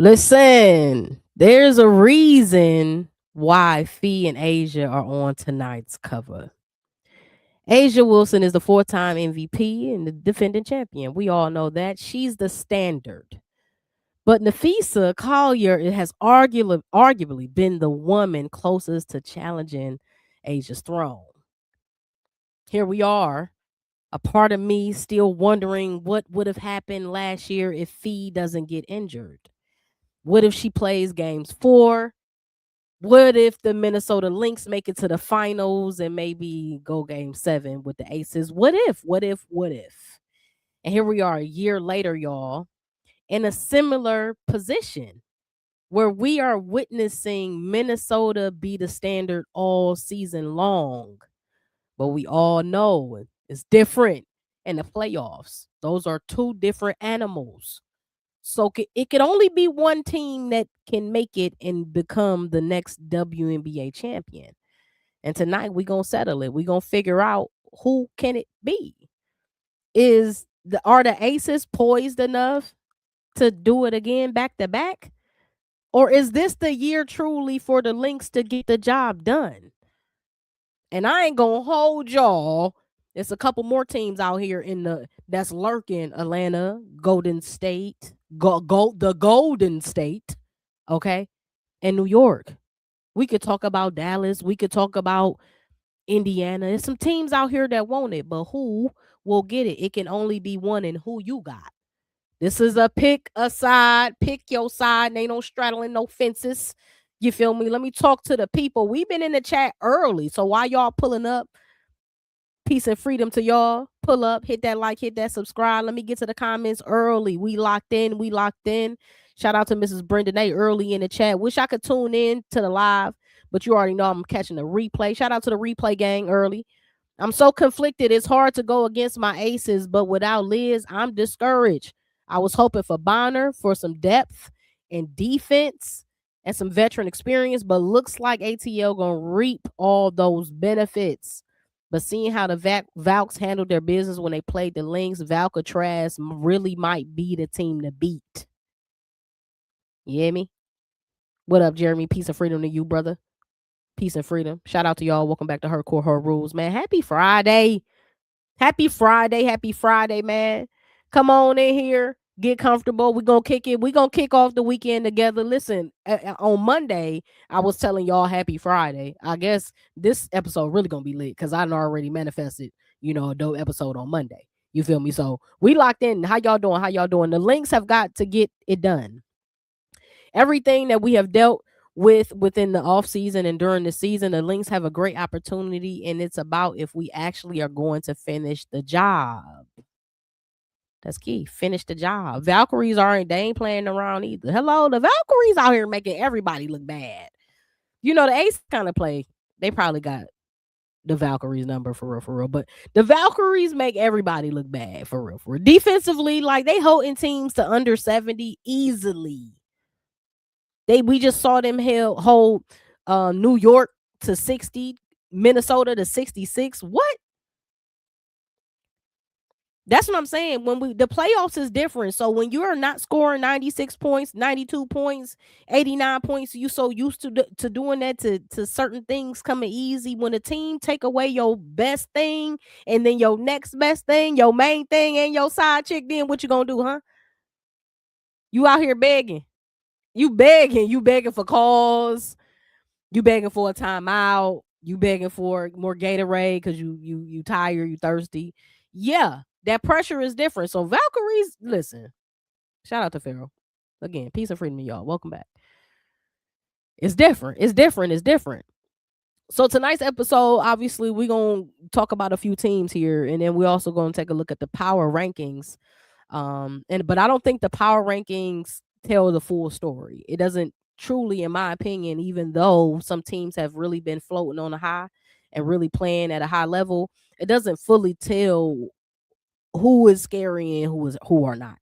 Listen, there's a reason why Fee and Asia are on tonight's cover. Asia Wilson is the four-time MVP and the defending champion. We all know that. She's the standard. But Nafisa Collier has arguably been the woman closest to challenging Asia's throne. Here we are. A part of me still wondering what would have happened last year if Fee doesn't get injured. What if she plays games 4? What if the Minnesota Lynx make it to the finals and maybe go game 7 with the Aces? What if? What if? What if? And here we are a year later, y'all, in a similar position where we are witnessing Minnesota be the standard all season long. But we all know it's different in the playoffs. Those are two different animals. So it could only be one team that can make it and become the next WNBA champion. And tonight we're going to settle it. We're going to figure out who can it be. Are the Aces poised enough to do it again back to back? Or is this the year truly for the Lynx to get the job done? And I ain't going to hold y'all. There's a couple more teams out here that's lurking. Atlanta, Golden State, the Golden State, okay, and New York. We could talk about Dallas. We could talk about Indiana. There's some teams out here that want it, but who will get it? It can only be one, and who you got. This is a pick a side, pick your side. Ain't no straddling, no fences. You feel me? Let me talk to the people. We've been in the chat early, so while y'all pulling up, peace and freedom to y'all. Pull up, hit that like, hit that subscribe. Let me get to the comments early. We locked in. We locked in. Shout out to Mrs. Brenda A early in the chat. Wish I could tune in to the live, but you already know I'm catching the replay. Shout out to the replay gang early. I'm so conflicted. It's hard to go against my aces, but without Liz, I'm discouraged. I was hoping for Bonner for some depth and defense and some veteran experience, but looks like ATL gonna reap all those benefits. But seeing how the Valks handled their business when they played the Lynx, Valcatraz really might be the team to beat. You hear me? What up, Jeremy? Peace and freedom to you, brother. Peace and freedom. Shout out to y'all. Welcome back to Her Core, Her Rules, man. Happy Friday. Happy Friday. Happy Friday, man. Come on in here. Get comfortable. We're going to kick it. We're going to kick off the weekend together. Listen, on Monday, I was telling y'all happy Friday. I guess this episode really going to be lit because I already manifested, a dope episode on Monday. You feel me? So we locked in. How y'all doing? How y'all doing? The Lynx have got to get it done. Everything that we have dealt with within the off season and during the season, the Lynx have a great opportunity, and it's about if we actually are going to finish the job. That's key. Finish the job. Valkyries they ain't playing around either. Hello, the Valkyries out here making everybody look bad. The Ace kind of play. They probably got the Valkyries number for real. But the Valkyries make everybody look bad for real. Defensively, like they holding teams to under 70 easily. We just saw them hold New York to 60, Minnesota to 66. What? That's what I'm saying. The playoffs is different. So when you're not scoring 96 points, 92 points, 89 points, you so used to doing that to certain things coming easy. When a team take away your best thing and then your next best thing, your main thing and your side chick, then what you gonna do, huh? You out here begging. You begging for calls. You begging for a timeout. You begging for more Gatorade because you tired, you thirsty. Yeah. That pressure is different. So Valkyries, listen, shout out to Pharaoh. Again, peace and freedom to y'all. Welcome back. It's different. It's different. So tonight's episode, obviously, we're going to talk about a few teams here. And then we're also going to take a look at the power rankings. But I don't think the power rankings tell the full story. It doesn't truly, in my opinion, even though some teams have really been floating on a high and really playing at a high level, it doesn't fully tell who is scary and who are not.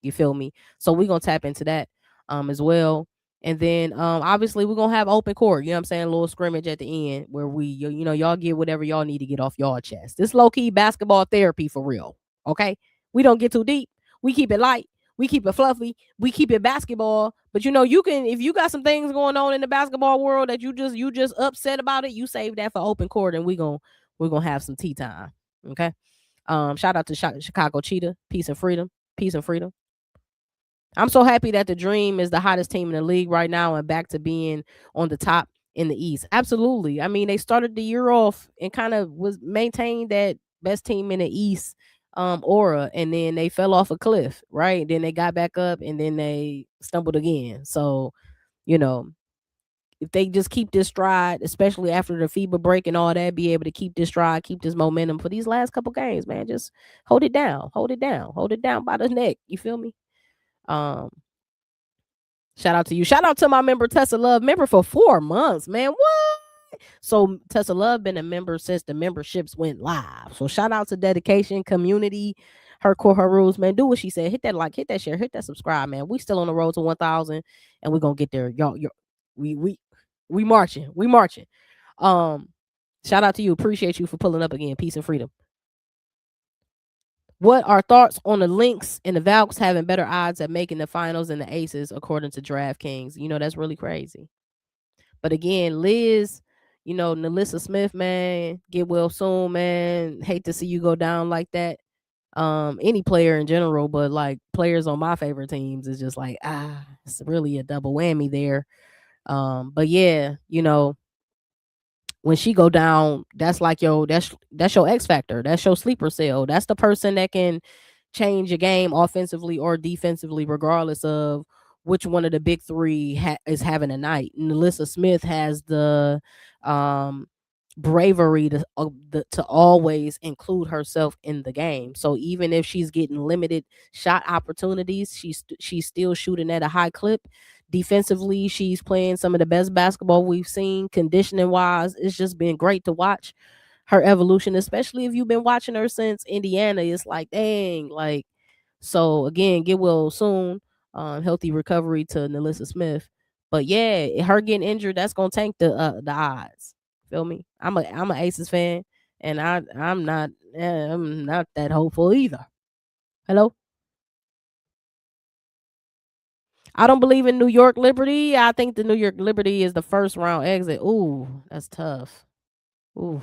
You feel me? So we're gonna tap into that as well. And then obviously we're gonna have open court, you know what I'm saying? A little scrimmage at the end where y'all get whatever y'all need to get off y'all chest. This low-key basketball therapy for real. Okay. We don't get too deep. We keep it light. we keep it fluffy, we keep it basketball. But you can, if you got some things going on in the basketball world that you just upset about it, you save that for open court, and we're gonna have some tea time. Okay. Shout out to Chicago Cheetah. Peace and freedom. Peace and freedom. I'm so happy that the Dream is the hottest team in the league right now and back to being on the top in the East. Absolutely. I mean, they started the year off and kind of was maintained that best team in the East aura, and then they fell off a cliff, right? Then they got back up and then they stumbled again. So, you know, if they just keep this stride, especially after the FIBA break and all that, be able to keep this stride, keep this momentum for these last couple games, man. Just hold it down, hold it down, hold it down by the neck. You feel me? Um, Shout out to you. Shout out to my member Tessa Love, member for 4 months, man. What? So Tessa Love been a member since the memberships went live. So shout out to dedication, community, her core, her rules, man. Do what she said. Hit that like, hit that share, hit that subscribe, man. We still on the road to 1,000, and we're gonna get there. Y'all, we marching, we marching. Shout out to you. Appreciate you for pulling up again. Peace and freedom. What are thoughts on the Lynx and the Valks having better odds at making the finals than the Aces, according to DraftKings? That's really crazy. But again, Liz, Nalissa Smith, man, get well soon, man. Hate to see you go down like that. Any player in general, but like players on my favorite teams is just like, it's really a double whammy there. But yeah, when she go down, that's like that's your X factor. That's your sleeper cell. That's the person that can change a game offensively or defensively, regardless of which one of the big three is having a night. And Alyssa Smith has the bravery to always include herself in the game. So even if she's getting limited shot opportunities, she's still shooting at a high clip. Defensively, she's playing some of the best basketball we've seen. Conditioning wise, it's just been great to watch her evolution, especially if you've been watching her since Indiana. It's like, dang, like, so again, get well soon. Healthy recovery to Nalissa Smith. But yeah, her getting injured, that's gonna tank the odds. Feel me? I'm a Aces fan, and I'm not that hopeful either. Hello? I don't believe in New York Liberty. I think the New York Liberty is the first round exit. Ooh, that's tough. Ooh.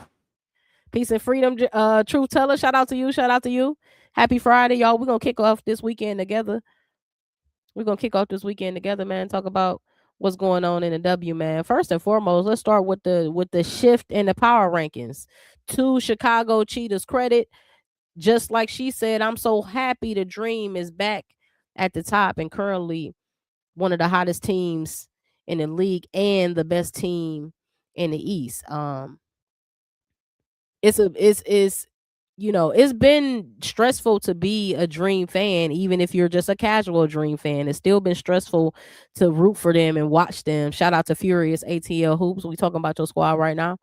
Peace and freedom, Truth Teller. Shout out to you. Shout out to you. Happy Friday, y'all. We're gonna kick off this weekend together. Man. Talk about what's going on in the W, man. First and foremost, let's start with the shift in the power rankings. To Chicago Cheetahs credit, just like she said, I'm so happy the Dream is back at the top and currently one of the hottest teams in the league and the best team in the East. It's been stressful to be a Dream fan, even if you're just a casual Dream fan. It's still been stressful to root for them and watch them. Shout out to Furious ATL Hoops. We talking about your squad right now.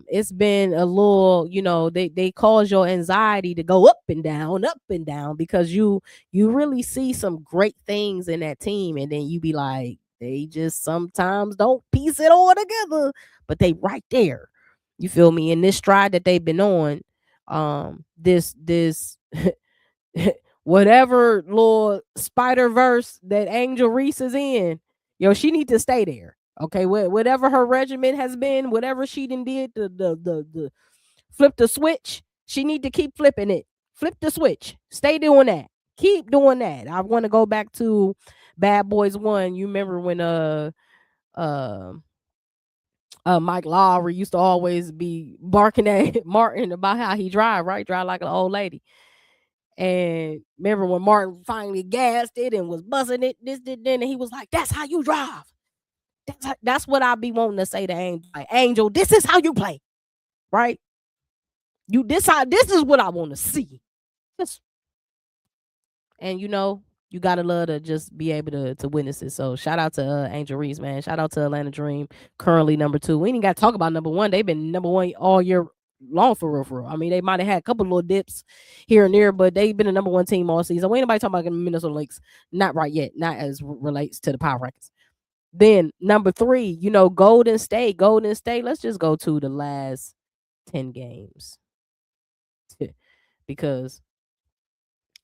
It's been a little, they cause your anxiety to go up and down because you really see some great things in that team, and then you be like, they just sometimes don't piece it all together, but they right there. You feel me? In this stride that they've been on, this whatever little Spider Verse that Angel Reese is in, she need to stay there. Okay, whatever her regimen has been, whatever she done did, the flip the switch, she need to keep flipping it. Flip the switch. Stay doing that. Keep doing that. I want to go back to Bad Boys 1. You remember when Mike Lowry used to always be barking at Martin about how he drive, right? Drive like an old lady. And remember when Martin finally gassed it and was buzzing it, then, and he was like, "That's how you drive." That's what I be wanting to say to Angel. Like, Angel, this is how you play, right? This is what I want to see. And you gotta love to just be able to witness it. So shout out to Angel Reese, man. Shout out to Atlanta Dream, currently number 2. We ain't got to talk about number 1. They've been number 1 all year long for real. I mean, they might have had a couple little dips here and there, but they've been the number 1 team all season. We ain't nobody talking about Minnesota Lynx. Not right yet. Not as relates to the power rankings. Then number 3, Golden State. Let's just go to the last 10 games because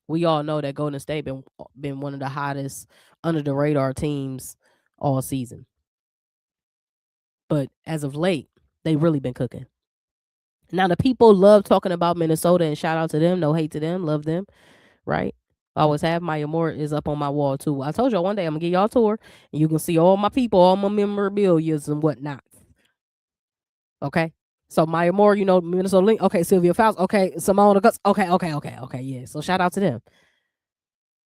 We all know that Golden State been one of the hottest under the radar teams all season. But as of late, they really been cooking. Now the people love talking about Minnesota, and shout out to them. No hate to them. Love them. Right. I always have. Maya Moore is up on my wall too. I told y'all one day I'm gonna give y'all a tour and you can see all my people, all my memorabilia and whatnot. Okay. So Maya Moore, Minnesota Link. Okay, Sylvia Fouts. Okay, Simone Augusta. Okay. Yeah. So shout out to them.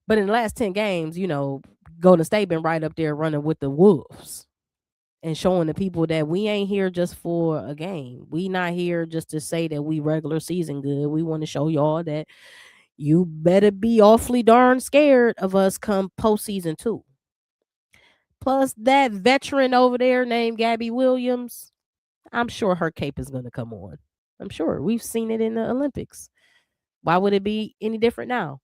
But in the last 10 games, Golden State been right up there running with the Wolves and showing the people that we ain't here just for a game. We not here just to say that we regular season good. We want to show y'all that you better be awfully darn scared of us come postseason too. Plus, that veteran over there named Gabby Williams, I'm sure her cape is going to come on. I'm sure. We've seen it in the Olympics. Why would it be any different now?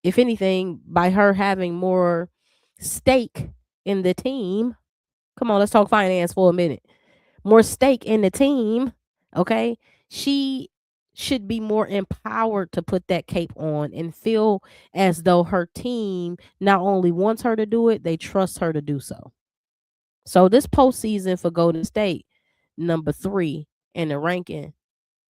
If anything, by her having more stake in the team, come on, let's talk finance for a minute. More stake in the team, okay? She should be more empowered to put that cape on and feel as though her team not only wants her to do it, they trust her to do so. So this postseason for Golden State, number 3 in the ranking,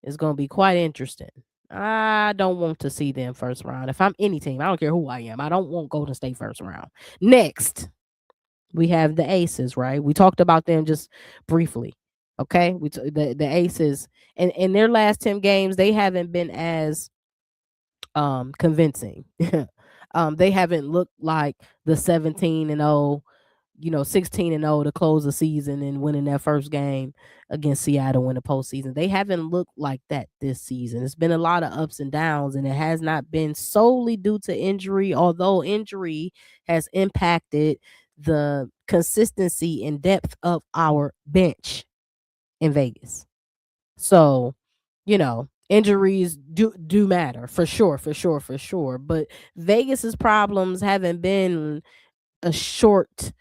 is going to be quite interesting. I don't want to see them first round. If I'm any team, I don't care who I am. I don't want Golden State first round. Next, we have the Aces, right? We talked about them just briefly. Okay, the Aces, and in their last 10 games, they haven't been as convincing. They haven't looked like the 17-0, 16-0 to close the season and winning that first game against Seattle in the postseason. They haven't looked like that this season. It's been a lot of ups and downs, and it has not been solely due to injury, although injury has impacted the consistency and depth of our bench in Vegas. So, injuries do matter for sure. But Vegas's problems haven't been a short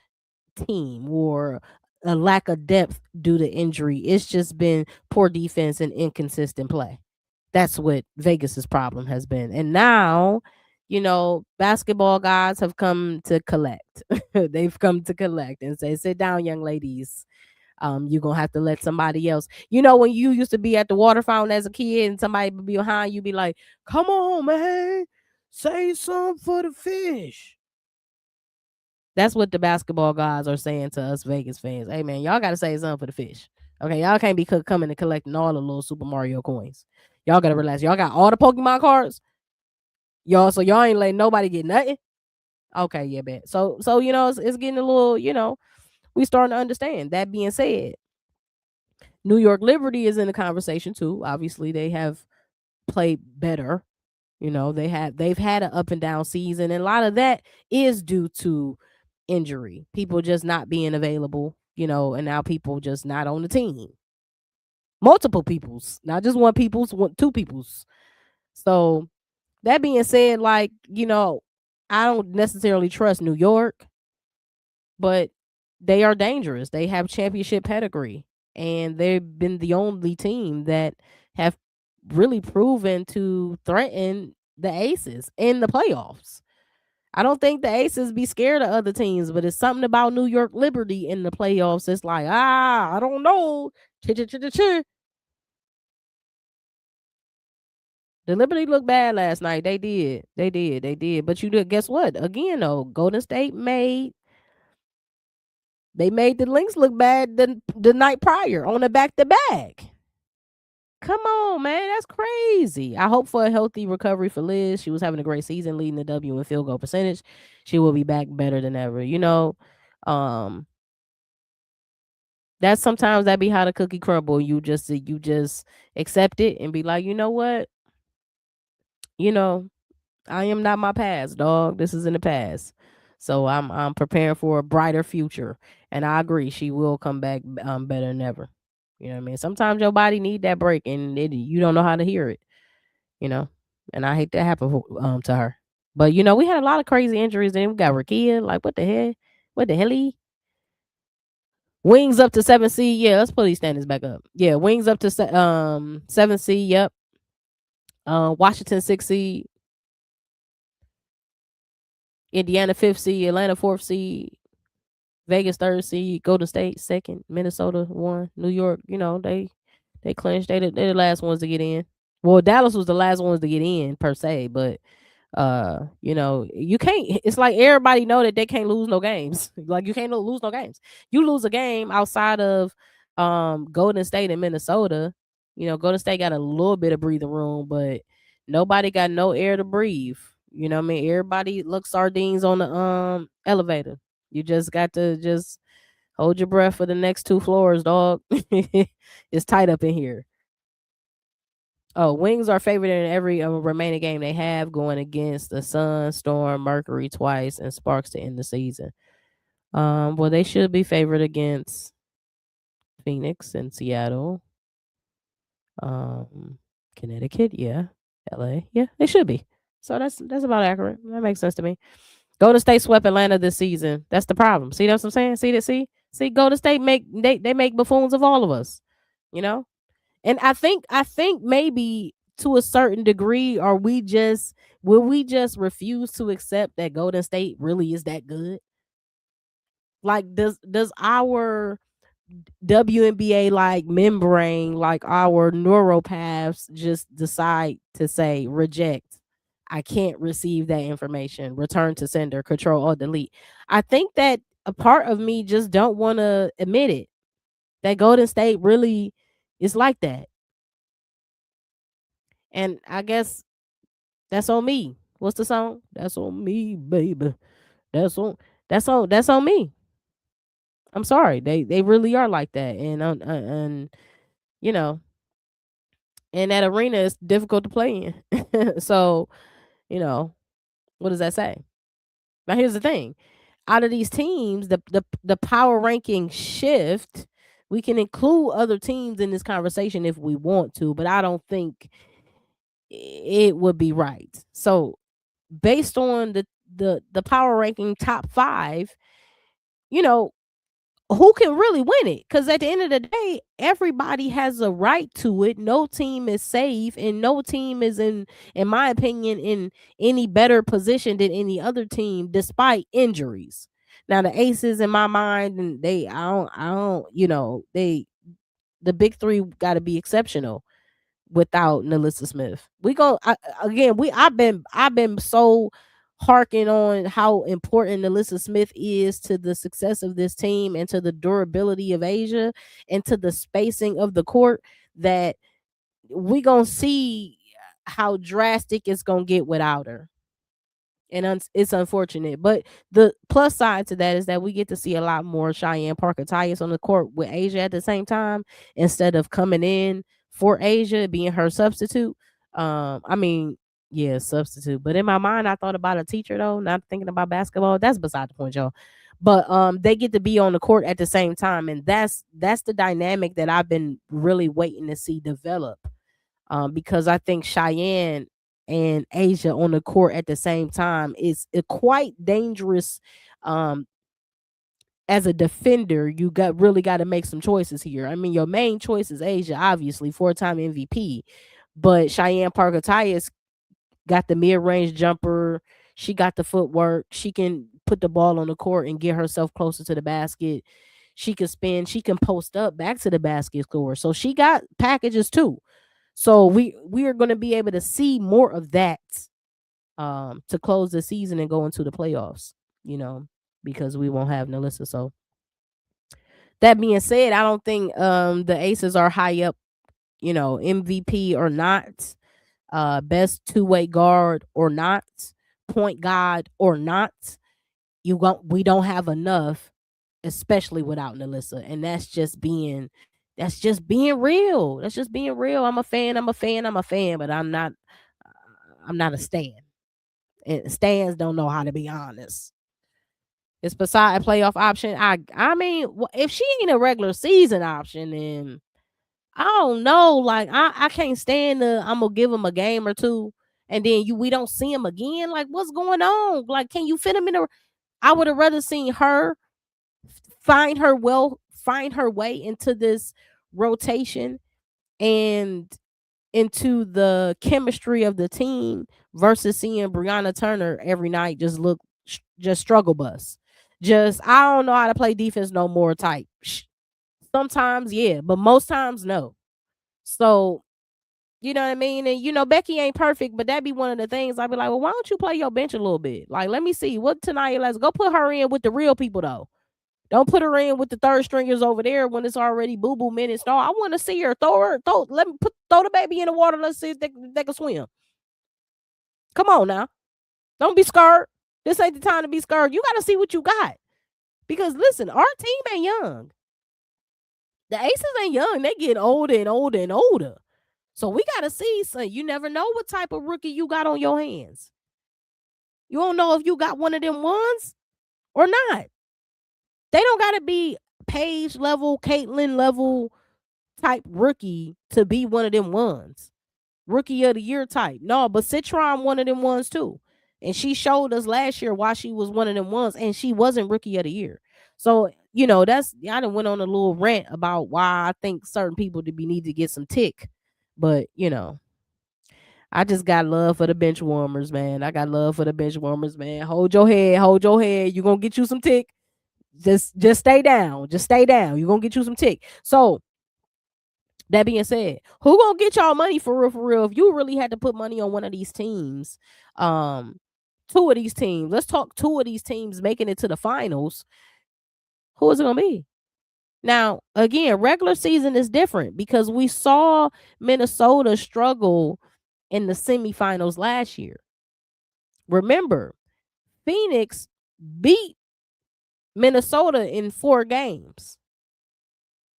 team or a lack of depth due to injury. It's just been poor defense and inconsistent play. That's what Vegas's problem has been. And now, basketball guys have come to collect. They've come to collect and say, sit down, young ladies. You're gonna have to let somebody else. When you used to be at the water fountain as a kid and somebody would be behind you, be like, come on, man, say something for the fish. That's what the basketball guys are saying to us Vegas fans. Hey, man, y'all got to say something for the fish. Okay, y'all can't be coming and collecting all the little Super Mario coins. Y'all got to relax. Y'all got all the Pokemon cards? So y'all ain't letting nobody get nothing? Okay, yeah, man. So it's getting a little, we starting to understand. That being said, New York Liberty is in the conversation too. Obviously, they have played better. They've had an up and down season, and a lot of that is due to injury. People just not being available, and now people just not on the team. Multiple people's, not just one people's, two people's. So that being said, I don't necessarily trust New York, but they are dangerous. They have championship pedigree, and they've been the only team that have really proven to threaten the Aces in the playoffs. I don't think the Aces be scared of other teams, but it's something about New York Liberty in the playoffs. It's like, I don't know. The Liberty looked bad last night. They did. But guess what? Again, though, Golden State made the Lynx look bad the night prior on the back-to-back. Come on, man. That's crazy. I hope for a healthy recovery for Liz. She was having a great season, leading the W in field goal percentage. She will be back better than ever. That's sometimes that be how the cookie crumble. You just accept it and be like, you know what? I am not my past, dog. This is in the past. So I'm preparing for a brighter future. And I agree, she will come back better than ever. You know what I mean? Sometimes your body need that break and you don't know how to hear it. And I hate that happen to her. But we had a lot of crazy injuries. Then we got Rakia. Like, what the hell? What the hell? Wings up to 7 seed. Yeah, let's pull these standings back up. Yeah, Wings up to 7 seed. Yep. Washington 6 seed. Indiana 5th seed, Atlanta 4th seed, Vegas 3rd seed, Golden State 2nd, Minnesota 1, New York. They clinched. They the last ones to get in. Well, Dallas was the last ones to get in per se, but you can't. It's like everybody know that they can't lose no games. Like you can't lose no games. You lose a game outside of Golden State and Minnesota. Golden State got a little bit of breathing room, but nobody got no air to breathe. You know what I mean? Everybody looks sardines on the elevator. You just got to just hold your breath for the next 2 floors, dog. It's tight up in here. Oh, Wings are favored in every remaining game they have, going against the Sun, Storm, Mercury twice, and Sparks to end the season. Well, they should be favored against Phoenix and Seattle, Connecticut, yeah, LA, yeah, they should be. So that's about accurate. That makes sense to me. Golden State swept Atlanta this season. That's the problem. See, that's what I'm saying. See, Golden State they make buffoons of all of us. You know, and I think maybe to a certain degree, will we just refuse to accept that Golden State really is that good? Like does our WNBA like membrane, like our neuropaths just decide to say reject? I can't receive that information. Return to sender, control or delete. I think that a part of me just don't want to admit it. That Golden State really is like that. And I guess that's on me. What's the song? That's on me, baby. That's on that's on me. I'm sorry. They really are like that. And you know, and that arena is difficult to play in. So, you know, what does that say? Now here's the thing. Out of these teams, the power ranking shift, we can include other teams in this conversation if we want to, but I don't think it would be right. So based on the power ranking top 5, you know, who can really win it? Because at the end of the day, everybody has a right to it. No team is safe, and no team is in my opinion, in any better position than any other team, despite injuries. Now the Aces, in my mind, and I don't, the big three got to be exceptional without Nalissa Smith. I've been so harking on how important Nalissa Smith is to the success of this team and to the durability of Asia and to the spacing of the court that we gonna see how drastic it's gonna get without her. And it's unfortunate, but the plus side to that is that we get to see a lot more Cheyenne Parker Tyus on the court with Asia at the same time, instead of coming in for Asia being her substitute. I mean, yeah, substitute. But in my mind, I thought about a teacher though, not thinking about basketball. That's beside the point, y'all. But they get to be on the court at the same time, and that's the dynamic that I've been really waiting to see develop. Because I think Cheyenne and Asia on the court at the same time is a quite dangerous. Um, as a defender, you got to make some choices here. I mean, your main choice is Asia, obviously 4-time MVP, but Cheyenne Parker Tyus got the mid range jumper. She got the footwork. She can put the ball on the court and get herself closer to the basket. She can spin. She can post up back to the basket score. So she got packages too. So we are going to be able to see more of that to close the season and go into the playoffs, because we won't have Nalissa. So that being said, I don't think the Aces are high up, MVP or not, best two-way guard or not, point guard or not. We don't have enough, especially without Nalissa, and that's just being real. That's just being real. I'm a fan, but I'm not a stan. And stans don't know how to be honest. It's beside a playoff option. I mean, if she ain't a regular season option, then I don't know. Like I can't stand I'm gonna give him a game or two, and then we don't see him again. Like what's going on? Like can you fit him in a? I would have rather seen her find her way into this rotation and into the chemistry of the team versus seeing Brianna Turner every night just look just struggle bus. Just I don't know how to play defense no more type. Sometimes, yeah, but most times, no. So, you know what I mean? And, Becky ain't perfect, but that'd be one of the things I'd be like, well, why don't you play your bench a little bit? Like, let me see. What tonight? Let's go put her in with the real people, though. Don't put her in with the third stringers over there when it's already boo-boo minutes. No, I want to see her. Let me throw the baby in the water. Let's see if they can swim. Come on now. Don't be scared. This ain't the time to be scared. You got to see what you got. Because, listen, our team ain't young. The Aces ain't young. They get older and older and older. So we got to see. So you never know what type of rookie you got on your hands. You don't know if you got one of them ones or not. They don't got to be Paige level, Caitlin level type rookie to be one of them ones. Rookie of the year type. No, but Citron one of them ones too. And she showed us last year why she was one of them ones, and she wasn't rookie of the year. So, I done went on a little rant about why I think certain people need to get some tick. But, I just got love for the bench warmers, man. I got love for the bench warmers, man. Hold your head. You're going to get you some tick. Just stay down. Just stay down. You're going to get you some tick. So, that being said, who gonna get y'all money for real? If you really had to put money on one of these teams, two of these teams, let's talk two of these teams making it to the finals. Who is it gonna be? Now, again, regular season is different because we saw Minnesota struggle in the semifinals last year. Remember, Phoenix beat Minnesota in 4 games.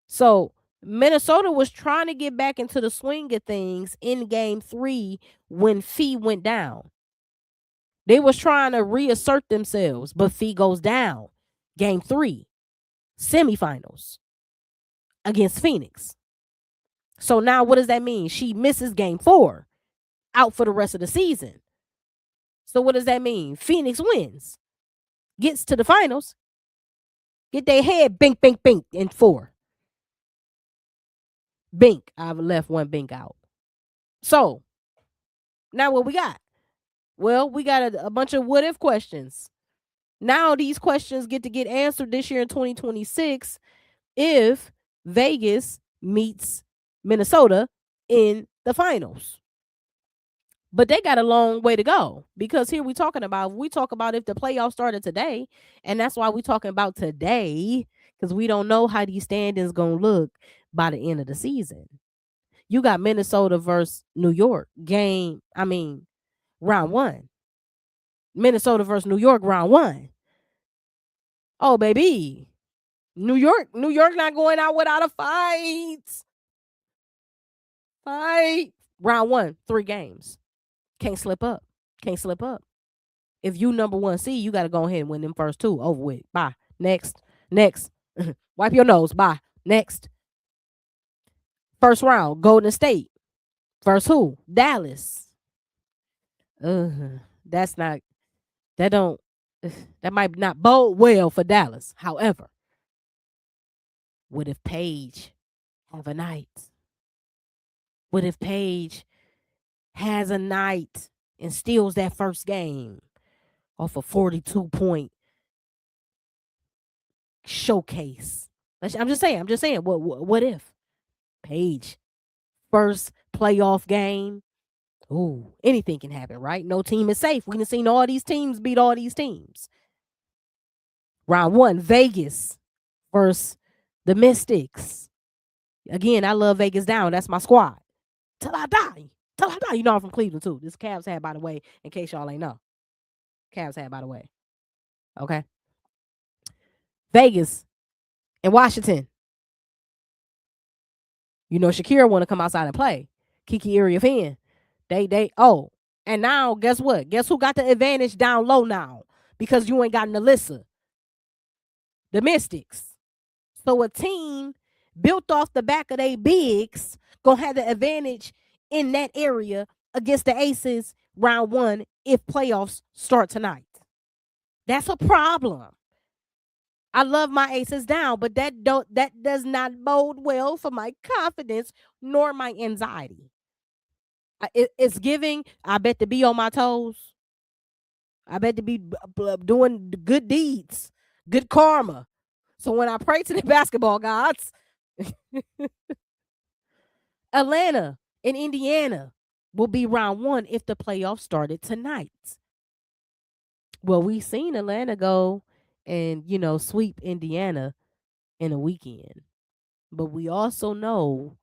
So Minnesota was trying to get back into the swing of things in game 3 when Fee went down. They was trying to reassert themselves, but Fee goes down. Game 3, semifinals against Phoenix. So now what does that mean? She misses game 4, out for the rest of the season. So what does that mean? Phoenix wins, gets to the finals, get their head bink, bink, bink in 4. Bink. I've left one bink out. So now what we got? Well, we got a bunch of what if questions. Now these questions get to get answered this year in 2026 if Vegas meets Minnesota in the finals. But they got a long way to go because here we talk about if the playoffs started today, and that's why we talking about today because we don't know how these standings gonna look by the end of the season. You got Minnesota versus New York round 1. Minnesota versus New York round 1. Oh baby, New York not going out without a fight. Round 1, 3 games. Can't slip up. If you number 1 seed, you got to go ahead and win them first 2. Over with. Bye. Next. Wipe your nose. Bye. Next. First round, Golden State. Versus who? Dallas. That might not bode well for Dallas. However, what if Paige have a night? What if Paige has a night and steals that first game off a 42-point showcase? I'm just saying. What if Paige first playoff game? Ooh, anything can happen, right? No team is safe. We done seen all these teams beat all these teams. Round 1, Vegas versus the Mystics. Again, I love Vegas down. That's my squad. Till I die. You know I'm from Cleveland too. This Cavs hat, by the way, in case y'all ain't know. Cavs hat, by the way. Okay. Vegas and Washington. You know Shakira want to come outside and play. Kiki area fan. And now guess what? Guess who got the advantage down low now? Because you ain't got Nalissa. The Mystics. So a team built off the back of their bigs gonna have the advantage in that area against the Aces round 1 if playoffs start tonight. That's a problem. I love my Aces down, but that does not bode well for my confidence nor my anxiety. It's giving, I bet, to be on my toes. I bet to be doing good deeds, good karma. So when I pray to the basketball gods, Atlanta and Indiana will be round one if the playoffs started tonight. Well, we seen Atlanta go and, sweep Indiana in a weekend. But we also know,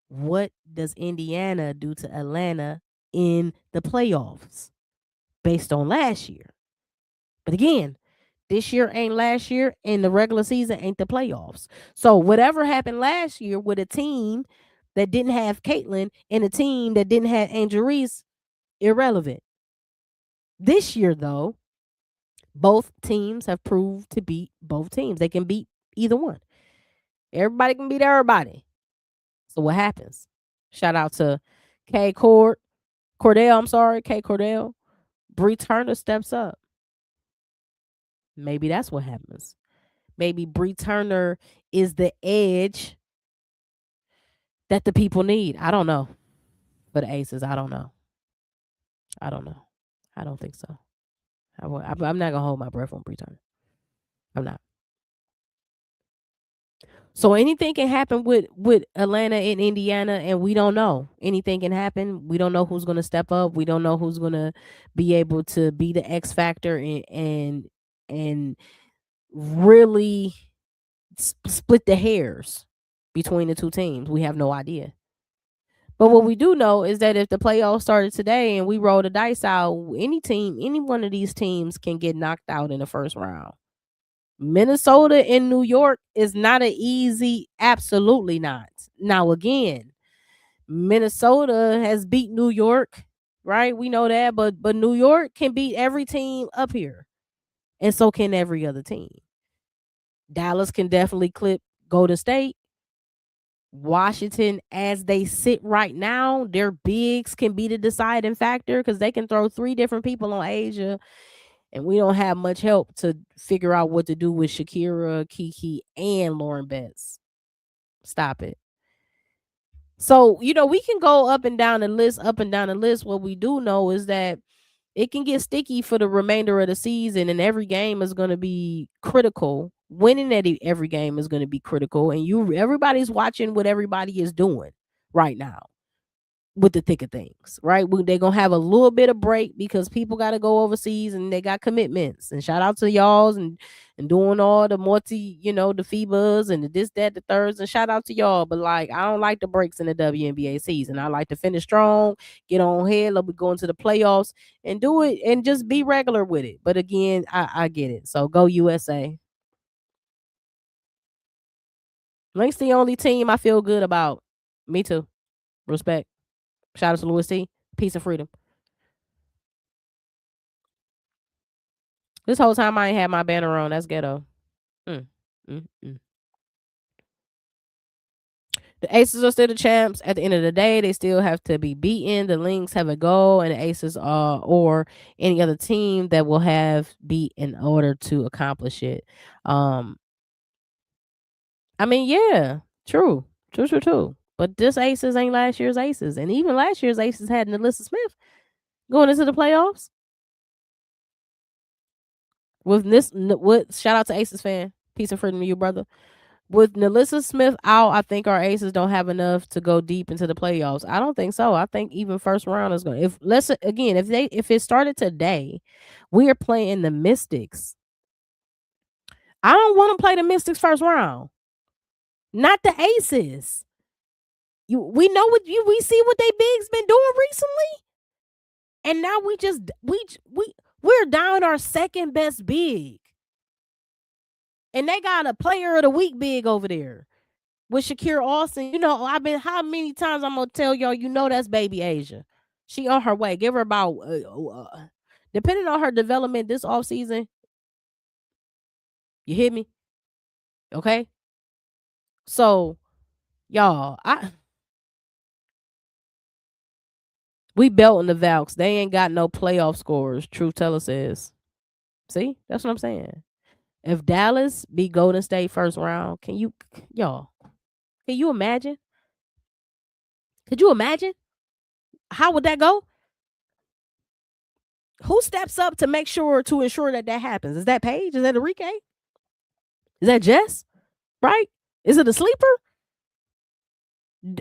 what does Indiana do to Atlanta in the playoffs based on last year? But again, this year ain't last year, and the regular season ain't the playoffs. So whatever happened last year with a team that didn't have Caitlin and a team that didn't have Angel Reese, irrelevant. This year, though, both teams have proved to beat both teams. They can beat either one. Everybody can beat everybody. So what happens? Shout out to Cordell. I'm sorry, K Cordell. Bree Turner steps up. Maybe that's what happens. Maybe Bree Turner is the edge that the people need. I don't know. For the Aces, I don't know. I don't know. I don't think so. I'm not gonna hold my breath on Bree Turner. I'm not. So anything can happen with Atlanta and Indiana, and we don't know. Anything can happen. We don't know who's going to step up. We don't know who's going to be able to be the X factor and really split the hairs between the two teams. We have no idea. But what we do know is that if the playoffs started today and we roll the dice out, any one of these teams can get knocked out in the first round. Minnesota and New York is not an easy, absolutely not. Now, again, Minnesota has beat New York, right? We know that, but New York can beat every team up here, and so can every other team. Dallas can definitely clip Golden State. Washington, as they sit right now, their bigs can be the deciding factor because they can throw 3 different people on Asia, and we don't have much help to figure out what to do with Shakira, Kiki, and Lauren Betts. Stop it. So, we can go up and down the list. What we do know is that it can get sticky for the remainder of the season, and every game is going to be critical. Winning at every game is going to be critical, and everybody's watching what everybody is doing right now with the thick of things, right? They're going to have a little bit of break because people got to go overseas and they got commitments. And shout out to y'all and doing all the multi, the FIBAs and the this, that, the thirds. And shout out to y'all. But I don't like the breaks in the WNBA season. I like to finish strong, get on ahead, let me go into the playoffs and do it and just be regular with it. But again, I get it. So go USA. Link's the only team I feel good about. Me too. Respect. Shout out to Louis T. Peace and freedom. This whole time I ain't had my banner on. That's ghetto. Mm, mm, mm. The Aces are still the champs. At the end of the day, they still have to be beaten. The Lynx have a goal, and the Aces or any other team that will have beat in order to accomplish it. I mean, yeah, true. But this Aces ain't last year's Aces, and even last year's Aces had Nalissa Smith going into the playoffs. With shout out to Aces fan, peace and freedom to you, brother. With Nalissa Smith out, I think our Aces don't have enough to go deep into the playoffs. I don't think so. I think even first round is going. If it started today, we are playing the Mystics. I don't want to play the Mystics first round. Not the Aces. We know we see what they bigs been doing recently, and now we're down our second best big, and they got a player of the week big over there with Shakira Austin. How many times I'm gonna tell y'all, that's baby Asia. She on her way. Give her about depending on her development this off season. You hit me? Okay. So, y'all, we belting the Valks. They ain't got no playoff scores. Truth Teller says. See, that's what I'm saying. If Dallas beat Golden State first round, can you imagine? Could you imagine? How would that go? Who steps up to ensure that happens? Is that Paige? Is that Enrique? Is that Jess? Right? Is it a sleeper?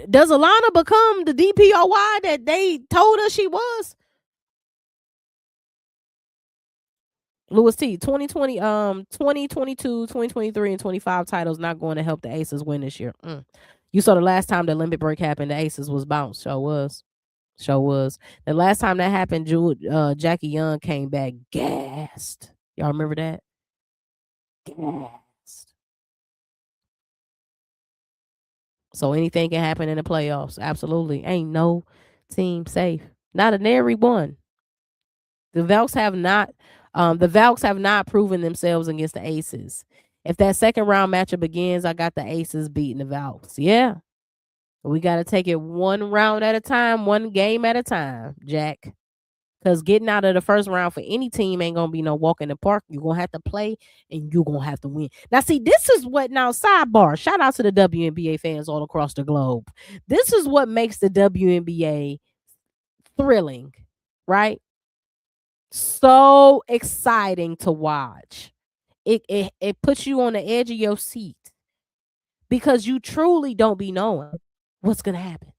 Does Alana become the DPOY that they told us she was? Louis T, 2020, 2022, 2023, and 25 titles not going to help the Aces win this year. You saw the last time the limit break happened, the Aces was bounced. Show was. Show was. The last time that happened, Jackie Young came back gassed. Y'all remember that? Gassed. So anything can happen in the playoffs. Absolutely. Ain't no team safe. Not an every one. The Valks have not proven themselves against the Aces. If that second round matchup begins, I got the Aces beating the Valks. Yeah. We got to take it one round at a time, one game at a time, Jack. Because getting out of the first round for any team ain't going to be no walk in the park. You're going to have to play and you're going to have to win. Now, see, this is what, now, sidebar, shout out to the WNBA fans all across the globe. This is what makes the WNBA thrilling, right? So exciting to watch. It puts you on the edge of your seat because you truly don't be knowing what's going to happen.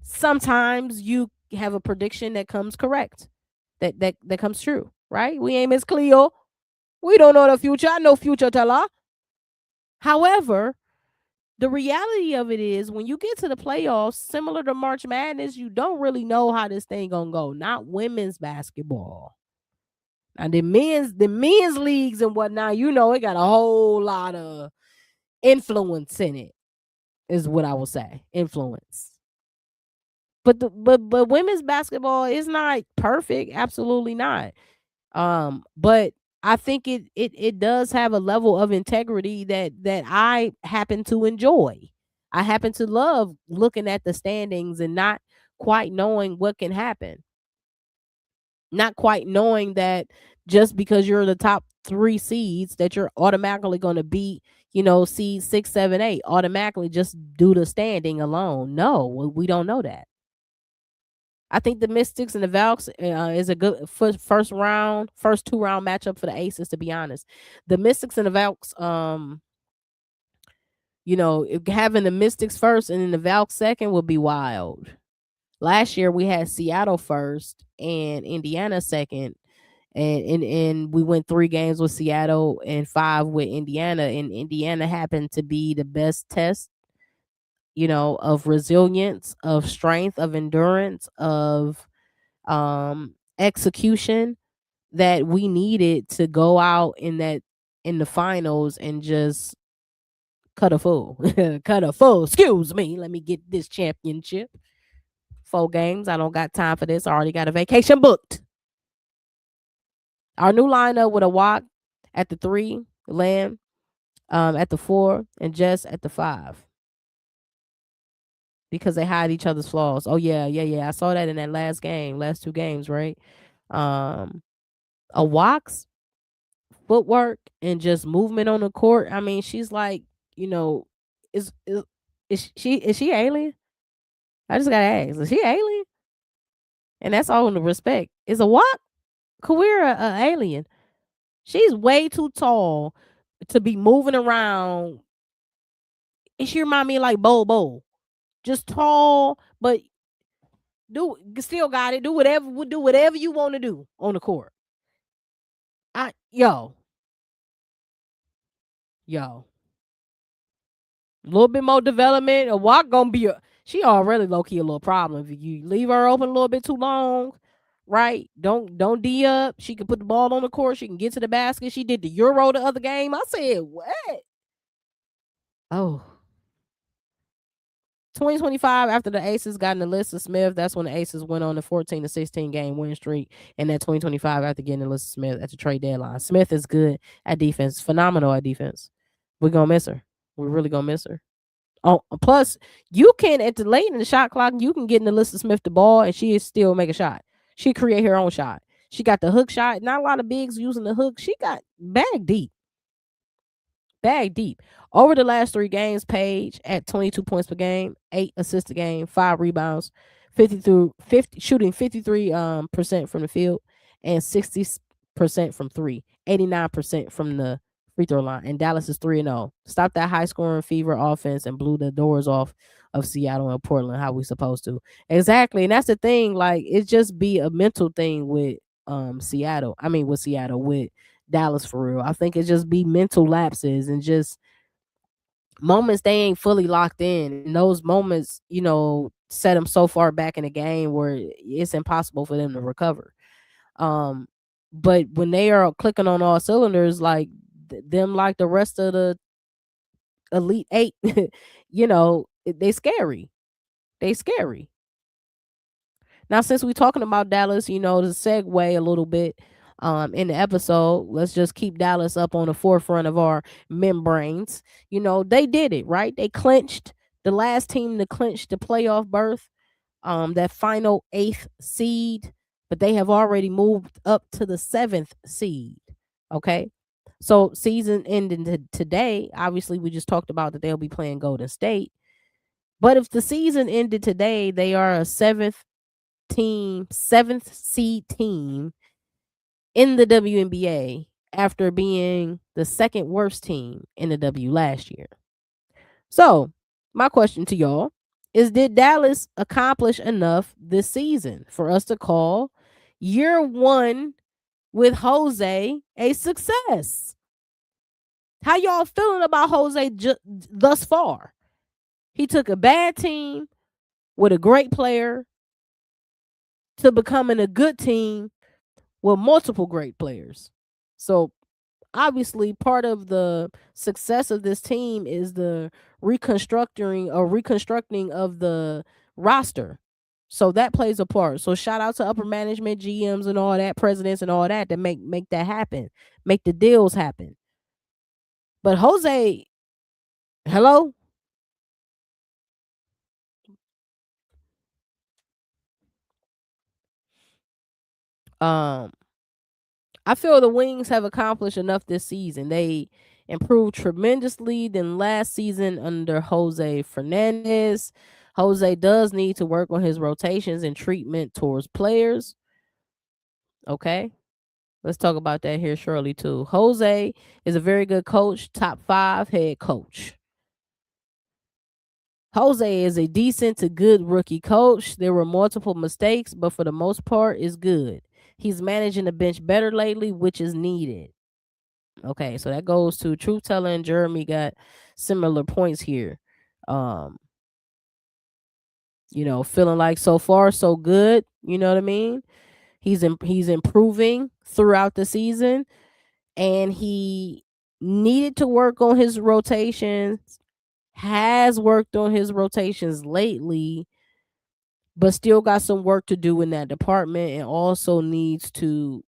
Sometimes you have a prediction that comes correct, that comes true, right? We ain't Miss Cleo. We don't know the future. I know future teller. However, the reality of it is when you get to the playoffs, similar to March Madness, you don't really know how this thing gonna go. Not women's basketball. And the men's leagues and whatnot, you know, it got a whole lot of influence in it, is what I will say. Influence. But women's basketball is not perfect, absolutely not. But I think it does have a level of integrity that I happen to enjoy. I happen to love looking at the standings and not quite knowing what can happen. Not quite knowing that just because you're the top 3 seeds that you're automatically going to beat, seed 6, 7, 8 automatically just due to standing alone. No, we don't know that. I think the Mystics and the Valks is a good first 2 round matchup for the Aces, to be honest. The Mystics and the Valks, having the Mystics first and then the Valks second would be wild. Last year we had Seattle first and Indiana second. And we went 3 games with Seattle and 5 with Indiana. And Indiana happened to be the best test, of resilience, of strength, of endurance, of execution that we needed to go out in the finals and just cut a fool. Excuse me. Let me get this championship. 4 games. I don't got time for this. I already got a vacation booked. Our new lineup with a walk at the 3, Lamb at the 4, and Jess at the 5. Because they hide each other's flaws. Oh yeah. I saw that in that last 2 games, right? A walk's footwork and just movement on the court. I mean, she's like, is she alien? I just gotta ask, is she alien? And that's all in the respect. Is a walk Kawira a alien? She's way too tall to be moving around. And she remind me like Bobo. Just tall, but still got it. Do whatever you want to do on the court. Yo. A little bit more development. A walk gonna be she already low key a little problem. If you leave her open a little bit too long, right? Don't D up. She can put the ball on the court. She can get to the basket. She did the Euro the other game. I said, what? Oh. 2025, after the Aces got Alyssa Smith, that's when the Aces went on the 14-16 game win streak. And that 2025, after getting Alyssa Smith at the trade deadline. Smith is good at defense, phenomenal at defense. We're going to miss her. We're really going to miss her. Oh, plus, you can, at the late in the shot clock, you can get Alyssa Smith the ball and she still make a shot. She create her own shot. She got the hook shot. Not a lot of bigs using the hook. She got bag deep. Over the last 3 games, Paige at 22 points per game, 8 assists a game, 5 rebounds, 50 through 50, shooting 53 percent from the field and 60% from three, 89% from the free throw line. And Dallas is 3-0. Stop that high scoring fever offense and blew the doors off of Seattle and Portland how we supposed to. Exactly. And that's the thing, like it just be a mental thing with Seattle. I mean with Seattle, with Dallas for real. I think it just be mental lapses and just moments they ain't fully locked in. And those moments, set them so far back in the game where it's impossible for them to recover. Um, but when they are clicking on all cylinders, like them, like the rest of the elite eight, they scary. They scary. Now, since we're talking about Dallas, to segue a little bit in the episode, let's just keep Dallas up on the forefront of our membranes. They did it, right? They clinched, the last team to clinch the playoff berth, that final eighth seed, but they have already moved up to the seventh seed. Okay. So season ending today, obviously we just talked about that they'll be playing Golden State. But if the season ended today, they are a seventh seed team in the WNBA after being the second worst team in the W last year. So, my question to y'all is, did Dallas accomplish enough this season for us to call year one with Jose a success? How y'all feeling about Jose thus far? He took a bad team with a great player to becoming a good team with multiple great players. So obviously part of the success of this team is the reconstructing of the roster. So that plays a part. So shout out to upper management, GMs and all that, presidents and all that make that happen, make the deals happen. But Jose, hello? Um I feel the Wings have accomplished enough this season. They improved tremendously than last season under Jose Fernandez. Jose does need to work on his rotations and treatment towards players. Okay. Let's talk about that here shortly too. Jose is a very good coach, top 5 head coach. Jose is a decent to good rookie coach. There were multiple mistakes, but for the most part, is good. He's managing the bench better lately, which is needed. Okay, so that goes to Truth Teller and Jeremy got similar points here. Um, feeling like so far so good. You know what I mean? He's improving throughout the season, and he needed to work on his rotations. Has worked on his rotations lately, but still got some work to do in that department, and also needs to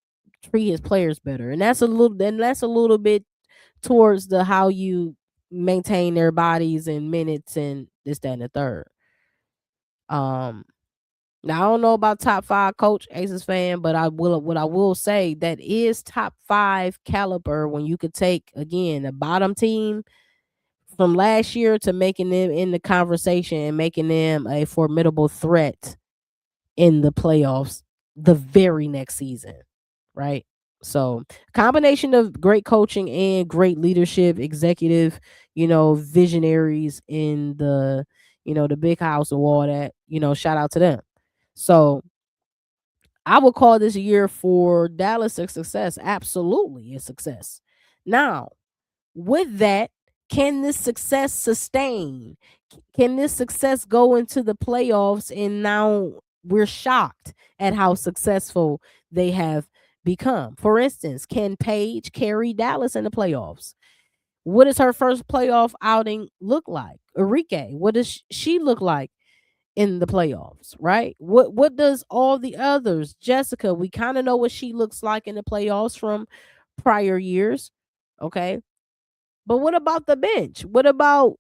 treat his players better. And that's a little bit towards the how you maintain their bodies and minutes and this, that, and the third. Um, Now I don't know about top 5 coach Aces fan, but I will say that is top 5 caliber when you could take again a bottom team from last year to making them in the conversation and making them a formidable threat in the playoffs the very next season, right? So, combination of great coaching and great leadership, executive, visionaries in the big house and all that, shout out to them. So, I would call this year for Dallas a success. Absolutely a success. Now, with that, can this success sustain? Can this success go into the playoffs? And now we're shocked at how successful they have become. For instance, can Paige carry Dallas in the playoffs? What does her first playoff outing look like? Enrique, what does she look like in the playoffs, right? What does all the others? Jessica, we kind of know what she looks like in the playoffs from prior years, okay? But what about the bench? What about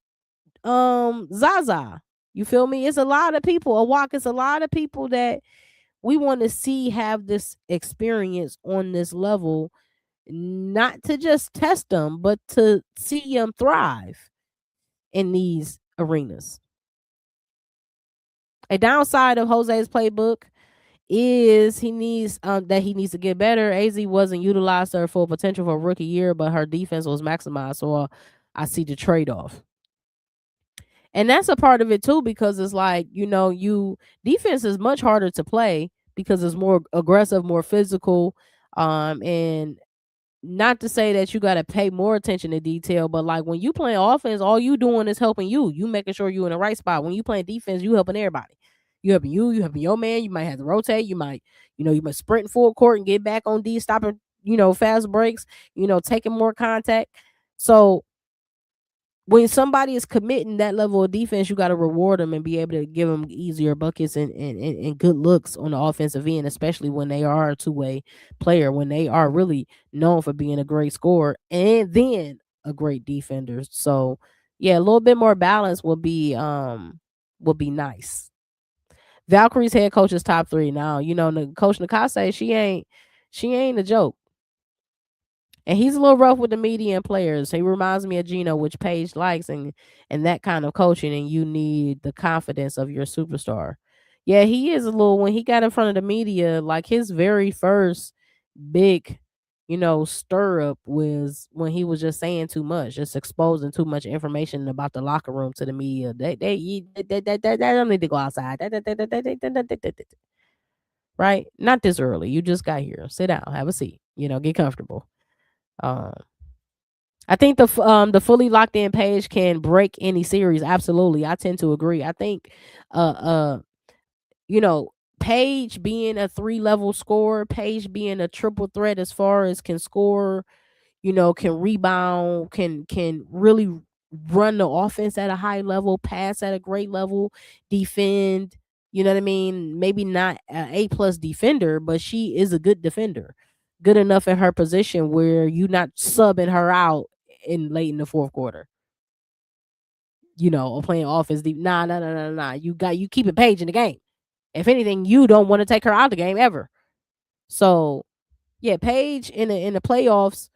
Zaza? You feel me? It's a lot of people. A walk. It's a lot of people that we want to see have this experience on this level, not to just test them, but to see them thrive in these arenas. A downside of Jose's playbook is he needs to get better. AZ wasn't utilized to her full potential for rookie year, but her defense was maximized. So I see the trade off. And that's a part of it too, because it's like, you defense is much harder to play because it's more aggressive, more physical. And not to say that you got to pay more attention to detail, but like when you playing offense, all you doing is helping you making sure you in the right spot. When you playing defense, you helping everybody. You helping your man. You might have to rotate. You might sprint full court and get back on D, stopping, fast breaks, taking more contact. So when somebody is committing that level of defense, you got to reward them and be able to give them easier buckets and good looks on the offensive end, especially when they are a two-way player, when they are really known for being a great scorer and then a great defender. So, yeah, a little bit more balance would be nice. Valkyrie's head coach is top 3 now. Coach Nakase, she ain't a joke. And he's a little rough with the media and players. He reminds me of Gino, which Paige likes, and that kind of coaching. And you need the confidence of your superstar. Yeah, he is a little. When he got in front of the media, like his very first big, stir up was when he was just saying too much, just exposing too much information about the locker room to the media. They don't need to go outside. Right? Not this early. You just got here. Sit down, have a seat. Get comfortable. Um, I think the fully locked in Page can break any series. Absolutely, I tend to agree. I think, uh, uh, you know, Page being a 3 level scorer, Page being a triple threat as far as can score, can rebound, can really run the offense at a high level, pass at a great level, defend. You know what I mean? Maybe not a A+ defender, but she is a good defender, good enough in her position where you not subbing her out in late in the fourth quarter. Or playing offense deep. Nah, nah, nah, nah, nah. You keep it Page in the game. If anything, you don't want to take her out of the game ever. So yeah, Page in the playoffs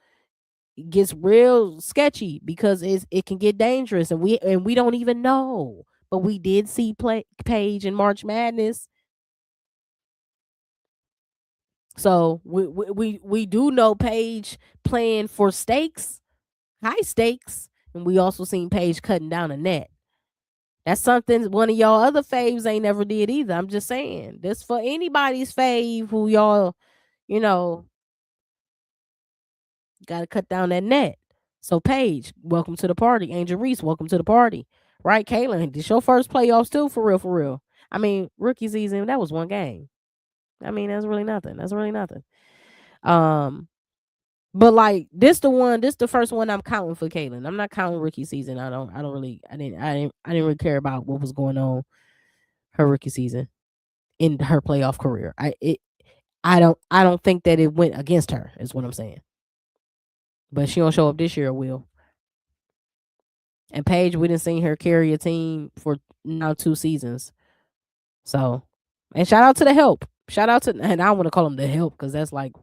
gets real sketchy because it can get dangerous, and we don't even know. But we did see Page in March Madness, so we do know Page playing for stakes, high stakes, and we also seen Page cutting down a net. That's something one of y'all other faves ain't never did either. I'm just saying this for anybody's fave who y'all, you know, got to cut down that net. So Paige, welcome to the party. Angel Reese, welcome to the party. Right, Kaylin, this your first playoffs too, for real, for real. I mean, rookie season, that was one game. I mean, that's really nothing. That's really nothing. Um, but like this the first one I'm counting for Kaylin. I'm not counting rookie season. I don't really I didn't really care about what was going on her rookie season in her playoff career. I don't think that it went against her, is what I'm saying. But she don't show up this year, will. And Paige, we didn't see her carry a team for now 2 seasons. So, and shout out to the help. Shout out to, and I don't want to call them the help because that's like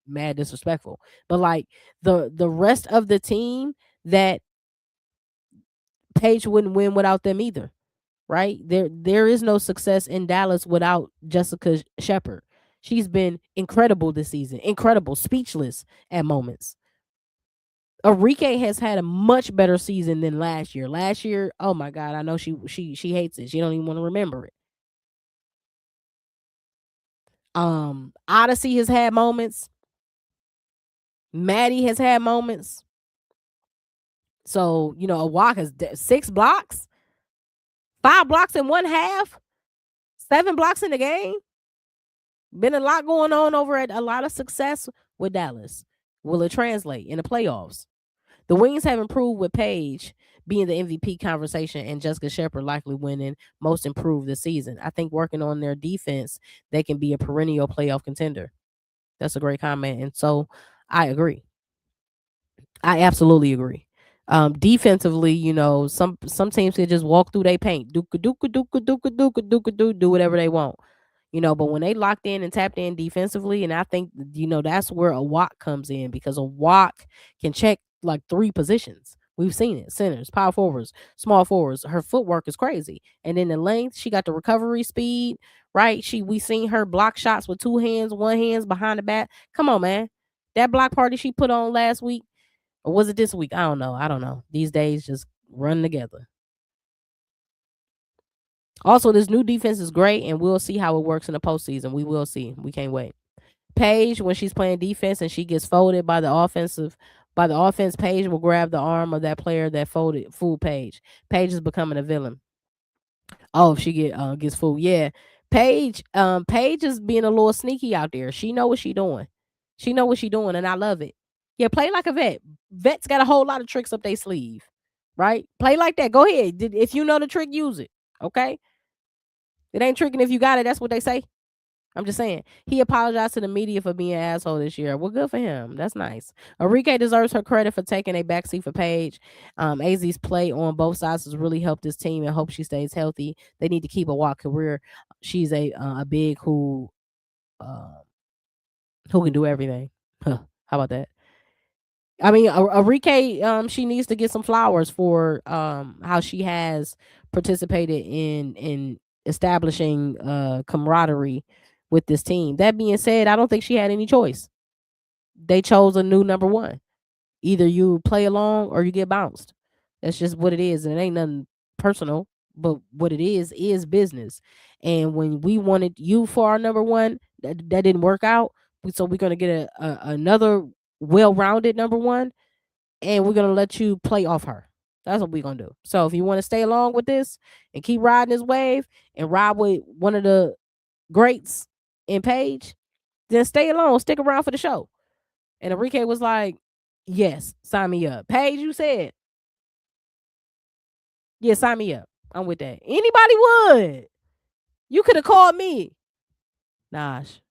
mad disrespectful. But like the rest of the team, that Paige wouldn't win without them either. Right? There is no success in Dallas without Jessica Shepard. She's been incredible this season. Incredible, speechless at moments. Enrique has had a much better season than last year. Last year, oh my God, I know she hates it. She don't even want to remember it. Odyssey has had moments. Maddie has had moments. So, a walk has 6 blocks, 5 blocks in one half, 7 blocks in the game. Been a lot going on over at a lot of success with Dallas. Will it translate in the playoffs? The Wings have improved with Paige being the MVP conversation and Jessica Shepard likely winning most improved this season. I think working on their defense, they can be a perennial playoff contender. That's a great comment. And so I agree. I absolutely agree. Defensively, some teams can just walk through their paint, do whatever they want. But when they locked in and tapped in defensively, and I think, that's where a walk comes in, because a walk can check like 3 positions. We've seen it. Centers, power forwards, small forwards. Her footwork is crazy. And then the length, she got the recovery speed, right? We seen her block shots with two hands, one hand's behind the back. Come on, man. That block party she put on last week, or was it this week? I don't know. I don't know. These days just run together. Also, this new defense is great, and we'll see how it works in the postseason. We will see. We can't wait. Paige, when she's playing defense and she gets folded by the offense, Paige will grab the arm of that player that fooled Paige. Paige is becoming a villain. Oh, if she gets fooled, yeah. Paige is being a little sneaky out there. She know what she doing. She know what she doing, and I love it. Yeah, play like a vet. Vets got a whole lot of tricks up their sleeve, right? Play like that. Go ahead. If you know the trick, use it. Okay. It ain't tricking if you got it. That's what they say. I'm just saying. He apologized to the media for being an asshole this year. Well, good for him. That's nice. Enrique deserves her credit for taking a backseat for Paige. AZ's play on both sides has really helped this team, and hope she stays healthy. They need to keep a walk career. She's a big who can do everything. Huh. How about that? I mean, Enrique, she needs to get some flowers for how she has participated in establishing camaraderie with this team. That being said, I don't think she had any choice. They chose a new number one. Either you play along or you get bounced. That's just what it is, and it ain't nothing personal. But what it is business. And when we wanted you for our number one, that didn't work out. So we're gonna get another well-rounded number one, and we're gonna let you play off her. That's what we're gonna do. So if you want to stay along with this and keep riding this wave and ride with one of the greats in Paige, then stay along, stick around for the show. And Enrique was like, yes, sign me up. Paige, you said, yeah, sign me up. I'm with that. Anybody would. You could have called me. Nash,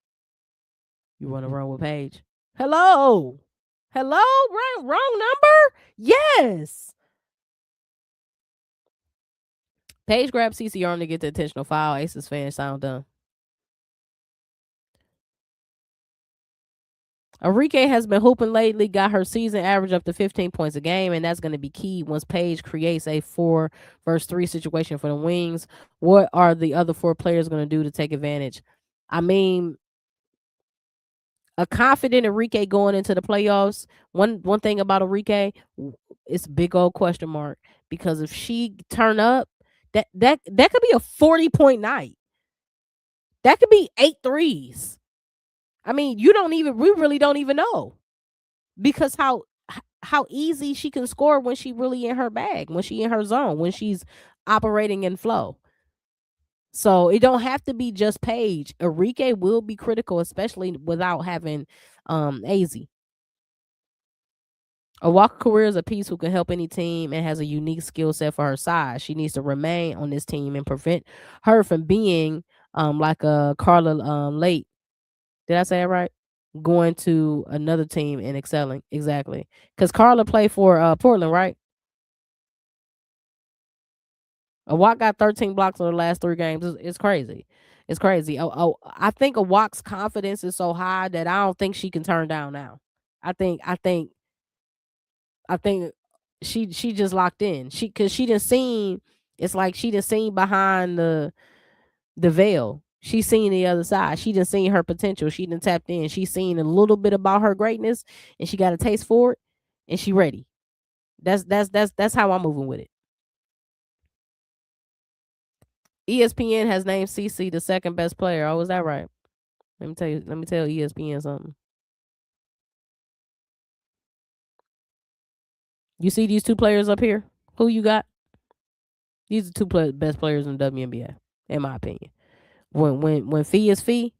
you want to run with Paige? Hello. Hello? Wrong number? Yes. Paige grabbed CC arm to get the intentional foul. Aces fans sound dumb. Enrique has been hooping lately, got her season average up to 15 points a game, and that's going to be key once Paige creates a 4-versus-3 situation for the Wings. What are the other four players going to do to take advantage? I mean, a confident Enrique going into the playoffs. One thing about Enrique, it's a big old question mark, because if she turn up, that could be a 40-point night. That could be 8 threes. I mean, we really don't even know, because how easy she can score when she really in her bag, when she in her zone, when she's operating in flow. So it don't have to be just Paige. Enrique will be critical, especially without having AZ. A Walker career is a piece who can help any team and has a unique skill set for her size. She needs to remain on this team and prevent her from being like a Carla Late. Did I say it right? Going to another team and excelling. Exactly. Because Carla played for Portland, right? Awak got 13 blocks in the last 3 games. It's crazy. It's crazy. I think Awak's confidence is so high that I don't think she can turn down now. I think she just locked in. Cause she didn't seen, it's like she didn't seen behind the veil. She seen the other side. She didn't seen her potential. She didn't tapped in. She seen a little bit about her greatness, and she got a taste for it, and she ready. That's how I'm moving with it. ESPN has named CC the second best player. Oh, is that right? Let me tell ESPN something. You see these 2 players up here? Who you got? These are 2 best players in the WNBA, in my opinion. When Fee is Fee,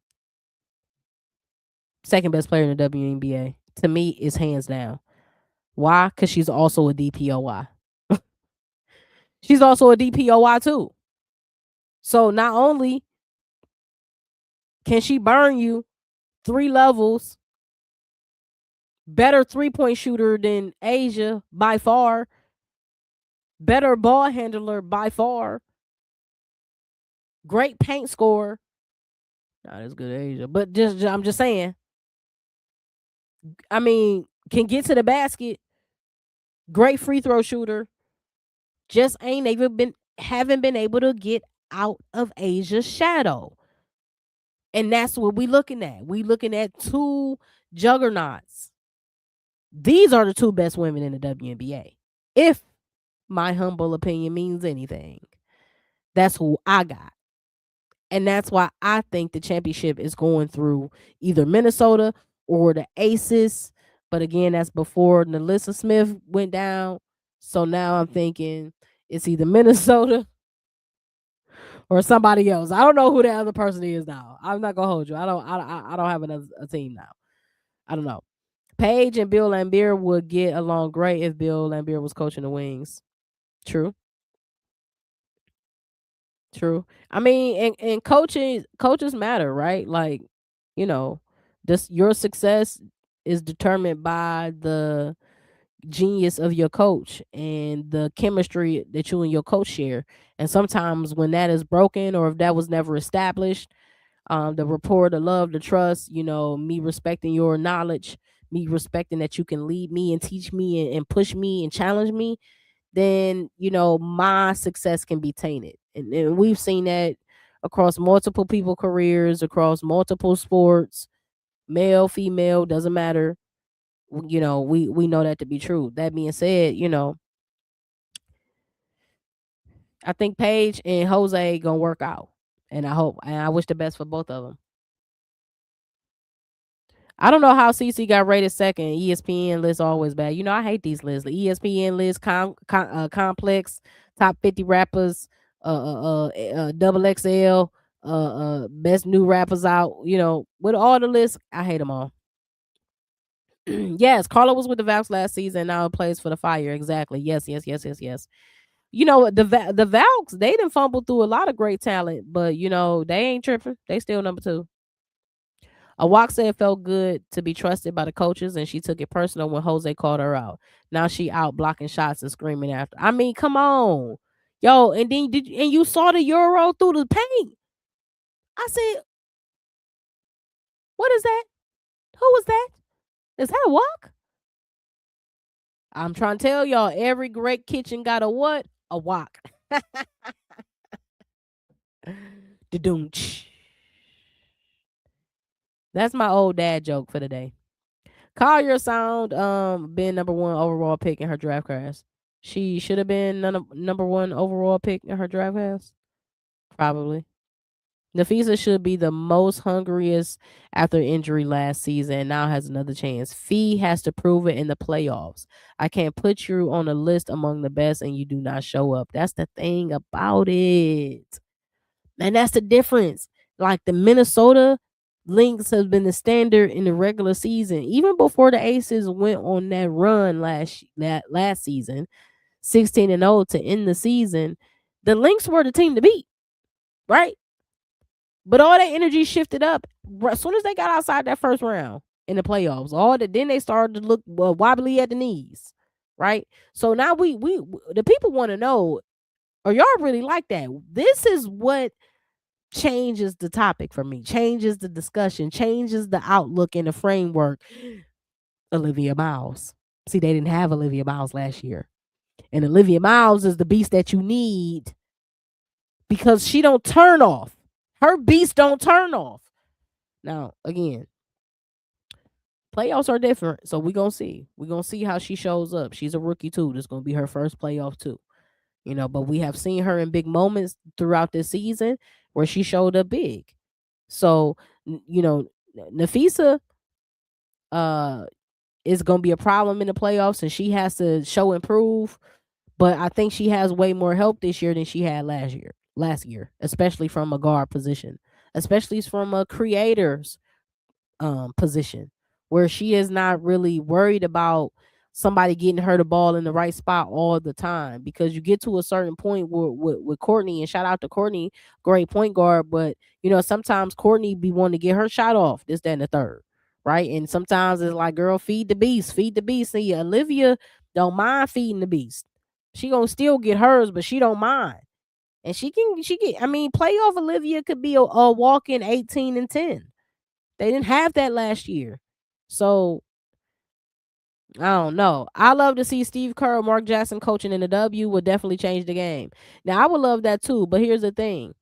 second best player in the WNBA to me is hands down. Why? Because she's also a DPOY. She's also a DPOY too. So not only can she burn you 3 levels, better 3-point shooter than Asia by far, better ball handler by far, great paint scorer. Not as good as Asia, but I'm just saying. I mean, can get to the basket, Great free throw shooter. Just haven't been able to get out of Asia's shadow. And that's what we looking at. We looking at two juggernauts. These are the two best women in the WNBA. If my humble opinion means anything, that's who I got. And that's why I think the championship is going through either Minnesota or the Aces. But again, that's before Nalissa Smith went down. So now I'm thinking it's either Minnesota or somebody else. I don't know who the other person is now. I'm not gonna hold you. I don't have a team now. I don't know. Paige and Bill Laimbeer would get along great if Bill Laimbeer was coaching the Wings. True. True. I mean, and coaches matter, right? Like, you know, this your success is determined by the genius of your coach and the chemistry that you and your coach share. And sometimes when that is broken or if that was never established, the rapport, the love, the trust, me respecting your knowledge, me respecting that you can lead me and teach me and push me and challenge me, then my success can be tainted, and we've seen that across multiple people careers, across multiple sports, male, female, doesn't matter. We know that to be true. That being said, I think Paige and Jose gonna work out, and I wish the best for both of them. I don't know how CC got rated second. ESPN list always bad. I hate these lists. The ESPN list, complex, top 50 rappers, double XL, best new rappers out. With all the lists, I hate them all. Yes, Carla was with the Valks last season. Now plays for the Fire. Exactly. Yes, yes, yes, yes, yes. The Valks, they done fumbled through a lot of great talent, but they ain't tripping. They still number two. Awak said it felt good to be trusted by the coaches, and she took it personal when Jose called her out. Now she out blocking shots and screaming after. I mean, come on, yo! And then you saw the Euro through the paint. I said, "What is that? Who was that? Is that a walk?" I'm trying to tell y'all, every great kitchen got a what? A walk. The doom. That's my old dad joke for the day. Collier Sound been number one overall pick in her draft class. She should have been number one overall pick in her draft class. Probably. Nafisa should be the most hungriest after injury last season and now has another chance. Fee has to prove it in the playoffs. I can't put you on a list among the best and you do not show up. That's the thing about it. And that's the difference. Like the Minnesota Lynx has been the standard in the regular season, even before the Aces went on that run last season, 16-0 to end the season. The Lynx were the team to beat, right? But all that energy shifted up as soon as they got outside that first round in the playoffs. Then they started to look wobbly at the knees, right? So now we the people want to know, are y'all really like that? This is what changes the topic for me, changes the discussion, changes the outlook and the framework. Olivia Miles. See, they didn't have Olivia Miles last year. And Olivia Miles is the beast that you need because she don't turn off. Her beast don't turn off. Now, again, playoffs are different, so we're going to see. We're going to see how she shows up. She's a rookie, too. This is going to be her first playoff, too. But we have seen her in big moments throughout this season where she showed up big. So, Nafisa is going to be a problem in the playoffs, and she has to show improve. But I think she has way more help this year than she had last year, especially from a guard position, especially from a creator's position, where she is not really worried about somebody getting her the ball in the right spot all the time, because you get to a certain point with Courtney, and shout out to Courtney, great point guard, but sometimes Courtney be wanting to get her shot off, this, that, and the third, right? And sometimes it's like, girl, feed the beast. See, Olivia don't mind feeding the beast. She gonna still get hers, but she don't mind. And playoff Olivia could be a walk-in 18 and 10. They didn't have that last year. So I don't know. I love to see Steve Kerr or Mark Jackson coaching in the W would definitely change the game. Now I would love that too, but here's the thing.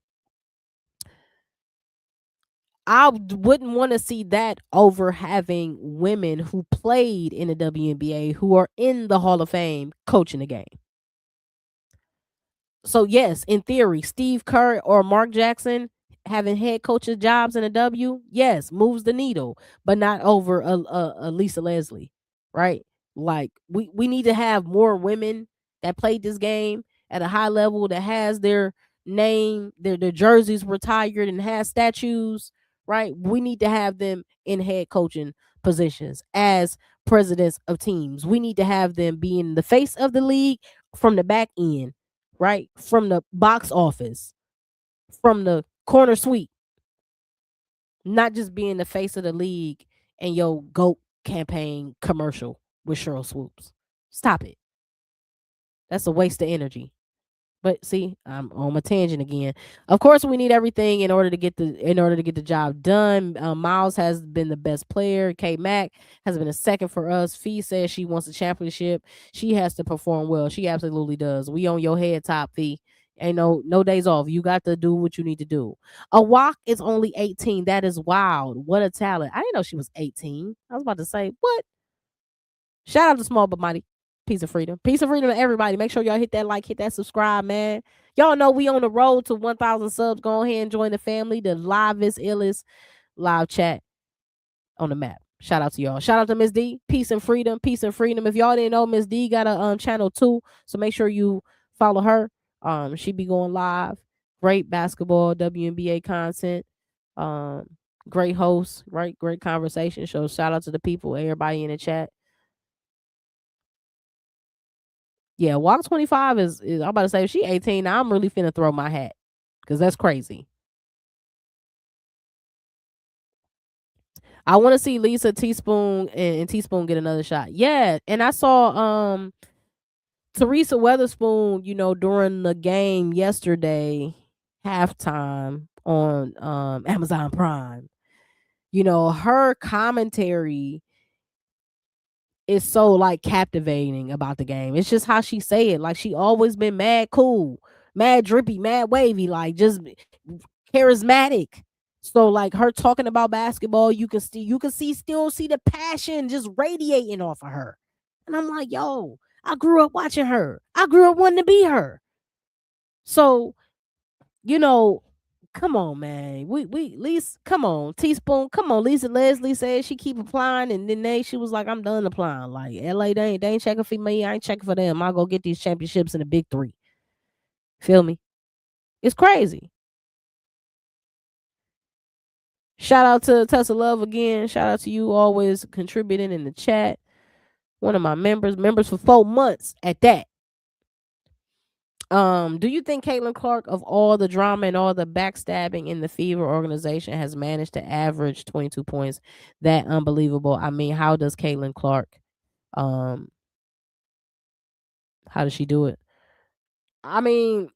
Wouldn't want to see that over having women who played in the WNBA who are in the Hall of Fame coaching the game. So yes, in theory, Steve Kerr or Mark Jackson having head coaches jobs in the W, yes, moves the needle, but not over a Lisa Leslie, right? Like we need to have more women that played this game at a high level that has their name, their jerseys retired and has statues, right? We need to have them in head coaching positions as presidents of teams. We need to have them be in the face of the league from the back end, right? From the box office, from the corner suite, not just being the face of the league and your GOAT campaign commercial with Cheryl Swoops. Stop it. That's a waste of energy. But see, I'm on my tangent again. Of course, we need everything in order to get the job done. Miles has been the best player. K Mac has been a second for us. Fee says she wants a championship. She has to perform well. She absolutely does. We on your head top, Fee. Ain't no days off. You got to do what you need to do. A walk is only 18. That is wild. What a talent. I didn't know she was 18. I was about to say, what? Shout out to Small but Mighty. Peace of freedom. Peace of freedom to everybody. Make sure y'all hit that like, hit that subscribe, man. Y'all know we on the road to 1,000 subs. Go ahead and join the family. The livest, illest live chat on the map. Shout out to y'all. Shout out to Miss D. Peace and freedom. Peace and freedom. If y'all didn't know, Miss D got a channel too. So make sure you follow her. She be going live. Great basketball, WNBA content. Great host, right? Great conversation. So shout out to the people, everybody in the chat. Yeah, Walk 25 is I'm about to say if she 18, now I'm really finna throw my hat. Cause that's crazy. I want to see Lisa Teaspoon and Teaspoon get another shot. Yeah, and I saw Teresa Weatherspoon, during the game yesterday, halftime on Amazon Prime. Her commentary is so like captivating about the game. It's just how she say it. Like she always been mad cool, mad drippy, mad wavy, like just charismatic. So like her talking about basketball, still see the passion just radiating off of her. And I'm like, yo, I grew up watching her. I grew up wanting to be her. So, you know, come on, man. We Lisa, come on, Teaspoon, come on. Lisa Leslie said she keep applying, and then she was like, I'm done applying. Like LA, they ain't checking for me. I ain't checking for them. I'll go get these championships in the big three. Feel me? It's crazy. Shout out to Tessa Love again. Shout out to you always contributing in the chat. One of my members for 4 months at that. Do you think Caitlin Clark, of all the drama and all the backstabbing in the Fever organization, has managed to average 22 points? That unbelievable. I mean, how does Caitlin Clark, how does she do it? I mean,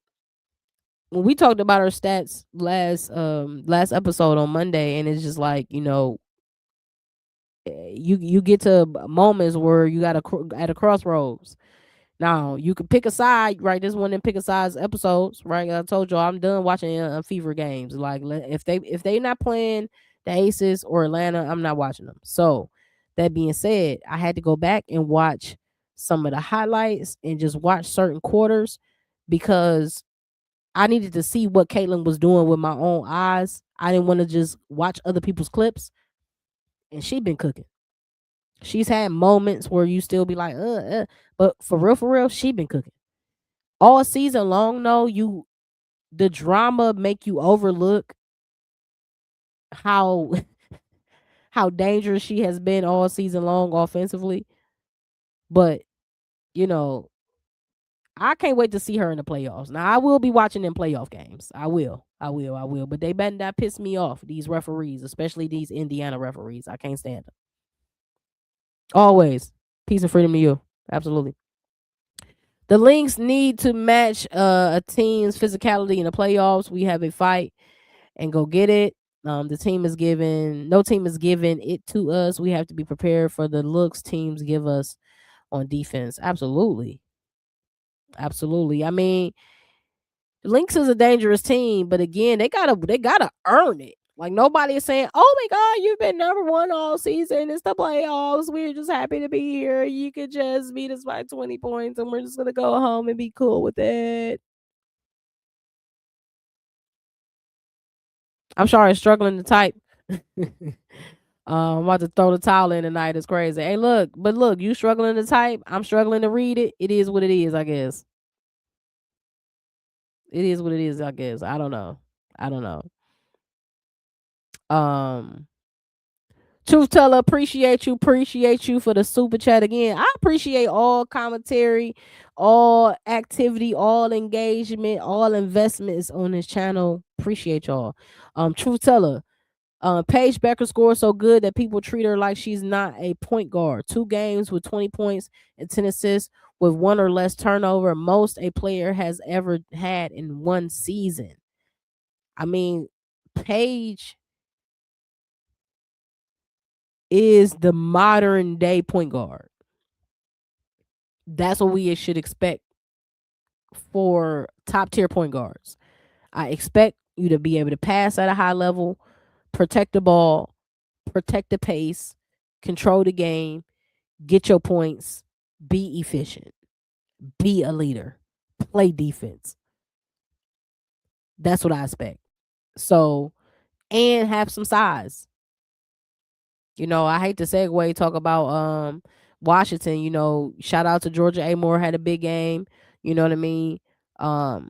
when we talked about her stats last episode on Monday, and it's just like, you get to moments where you got at a crossroads. Now you can pick a side, right? This one and pick a sides episodes, right? I told y'all I'm done watching Fever games. Like if they not playing the Aces or Atlanta, I'm not watching them. So that being said, I had to go back and watch some of the highlights and just watch certain quarters because I needed to see what Caitlin was doing with my own eyes. I didn't want to just watch other people's clips, and she been cooking. She's had moments where you still be like, but for real, she been cooking. All season long, though, the drama make you overlook how how dangerous she has been all season long offensively. But, you know, I can't wait to see her in the playoffs. Now I will be watching them playoff games. I will. But they better not piss me off, these referees, especially these Indiana referees. I can't stand them. Always. Peace and freedom to you. Absolutely. The Lynx need to match a team's physicality in the playoffs. We have a fight and go get it. The team is given no team is given it to us. We have to be prepared for the looks teams give us on defense. Absolutely. Absolutely. I mean, Lynx is a dangerous team, but again, they gotta earn it. Like nobody is saying, "Oh my God, you've been number one all season. It's the playoffs. We're just happy to be here. You could just beat us by 20 points, and we're just gonna go home and be cool with it." I'm sorry, struggling to type. I'm about to throw the towel in tonight. It's crazy. Hey, look, you struggling to type. I'm struggling to read it. It is what it is, I guess. It is what it is, I guess. I don't know. I don't know. Um, Truth teller, appreciate you for the super chat again. I appreciate all commentary, all activity, all engagement, all investments on this channel. Appreciate y'all. Truth teller, Paige Becker scores so good that people treat her like she's not a point guard. 2 games with 20 points and 10 assists with 1 or less turnover, most a player has ever had in one season. I mean, Paige is the modern day point guard. That's what we should expect for top tier point guards. I expect you to be able to pass at a high level, protect the ball, protect the pace, control the game, get your points, be efficient, be a leader, play defense. That's what I expect. So, and have some size. I hate to segue talk about Washington, shout out to Georgia A. Moore had a big game. You know what I mean? Um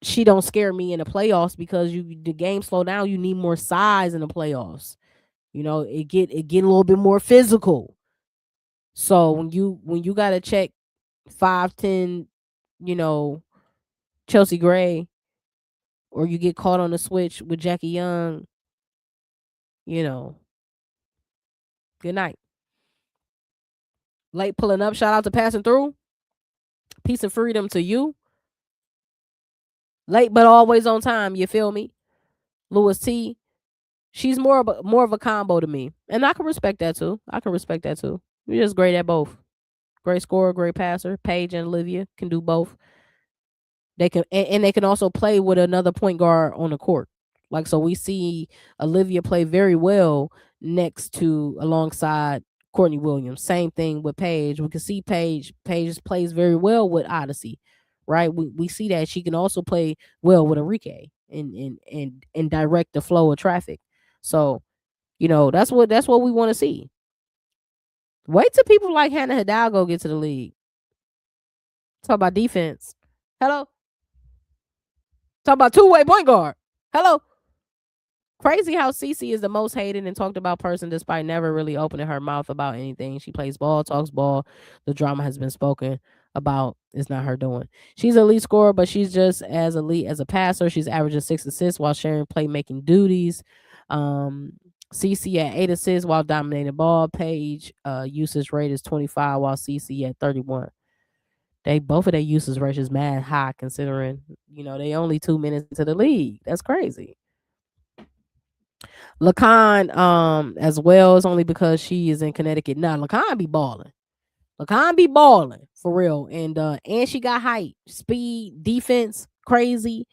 she don't scare me in the playoffs because the game slow down. You need more size in the playoffs. It get a little bit more physical. So when you gotta check 5'10", you know, Chelsea Gray, or you get caught on the switch with Jackie Young, you know, good night. Late pulling up, shout out to passing through. Peace and freedom to you. Late but always on time, you feel me? Lewis T. She's more of a combo to me. And I can respect that too. You're just great at both. Great scorer, great passer. Paige and Olivia can do both. They can and they can also play with another point guard on the court. Like so we see Olivia play very well next to alongside Courtney Williams. Same thing with Paige. We can see Paige plays very well with Odyssey. Right? We see that she can also play well with Enrique and direct the flow of traffic. So, that's what we want to see. Wait till people like Hannah Hidalgo get to the league. Talk about defense. Hello? Talk about two-way point guard. Hello? Crazy how Cece is the most hated and talked about person despite never really opening her mouth about anything. She plays ball, talks ball. The drama has been spoken about. It's not her doing. She's an elite scorer, but she's just as elite as a passer. She's averaging 6 assists while sharing playmaking duties. CC at 8 assists while dominating ball. Paige usage rate is 25 while CC at 31. They both of their usage rate is mad high considering, they only 2 minutes into the league. That's crazy. Lacan, as well, is only because she is in Connecticut. Nah, Lacan be balling. Lacan be balling for real. And she got height, speed, defense, crazy.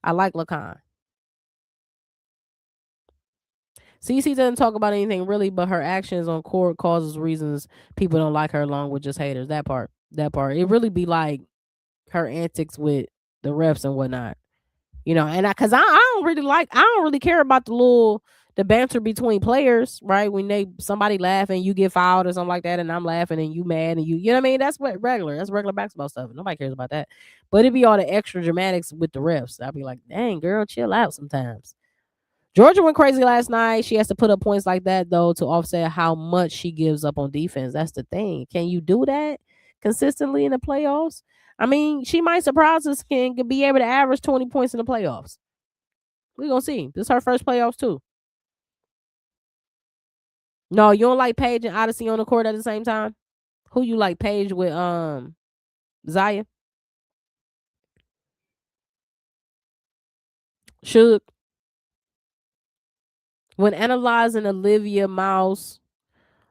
I like Lacan. CC doesn't talk about anything really, but her actions on court causes reasons people don't like her, along with just haters. That part. It really be like her antics with the refs and whatnot. And I don't really care about the banter between players, right? When somebody laugh and you get fouled or something like that, and I'm laughing and you mad and you know what I mean? That's regular basketball stuff. Nobody cares about that. But it'd be all the extra dramatics with the refs. I'd be like, dang girl, chill out sometimes. Georgia went crazy last night. She has to put up points like that though to offset how much she gives up on defense. That's the thing. Can you do that consistently in the playoffs? I mean, she might surprise us and be able to average 20 points in the playoffs. We're gonna see. This is her first playoffs too. No, you don't like Paige and Odyssey on the court at the same time? Who you like, Paige with Zaya? Should When analyzing Olivia Mouse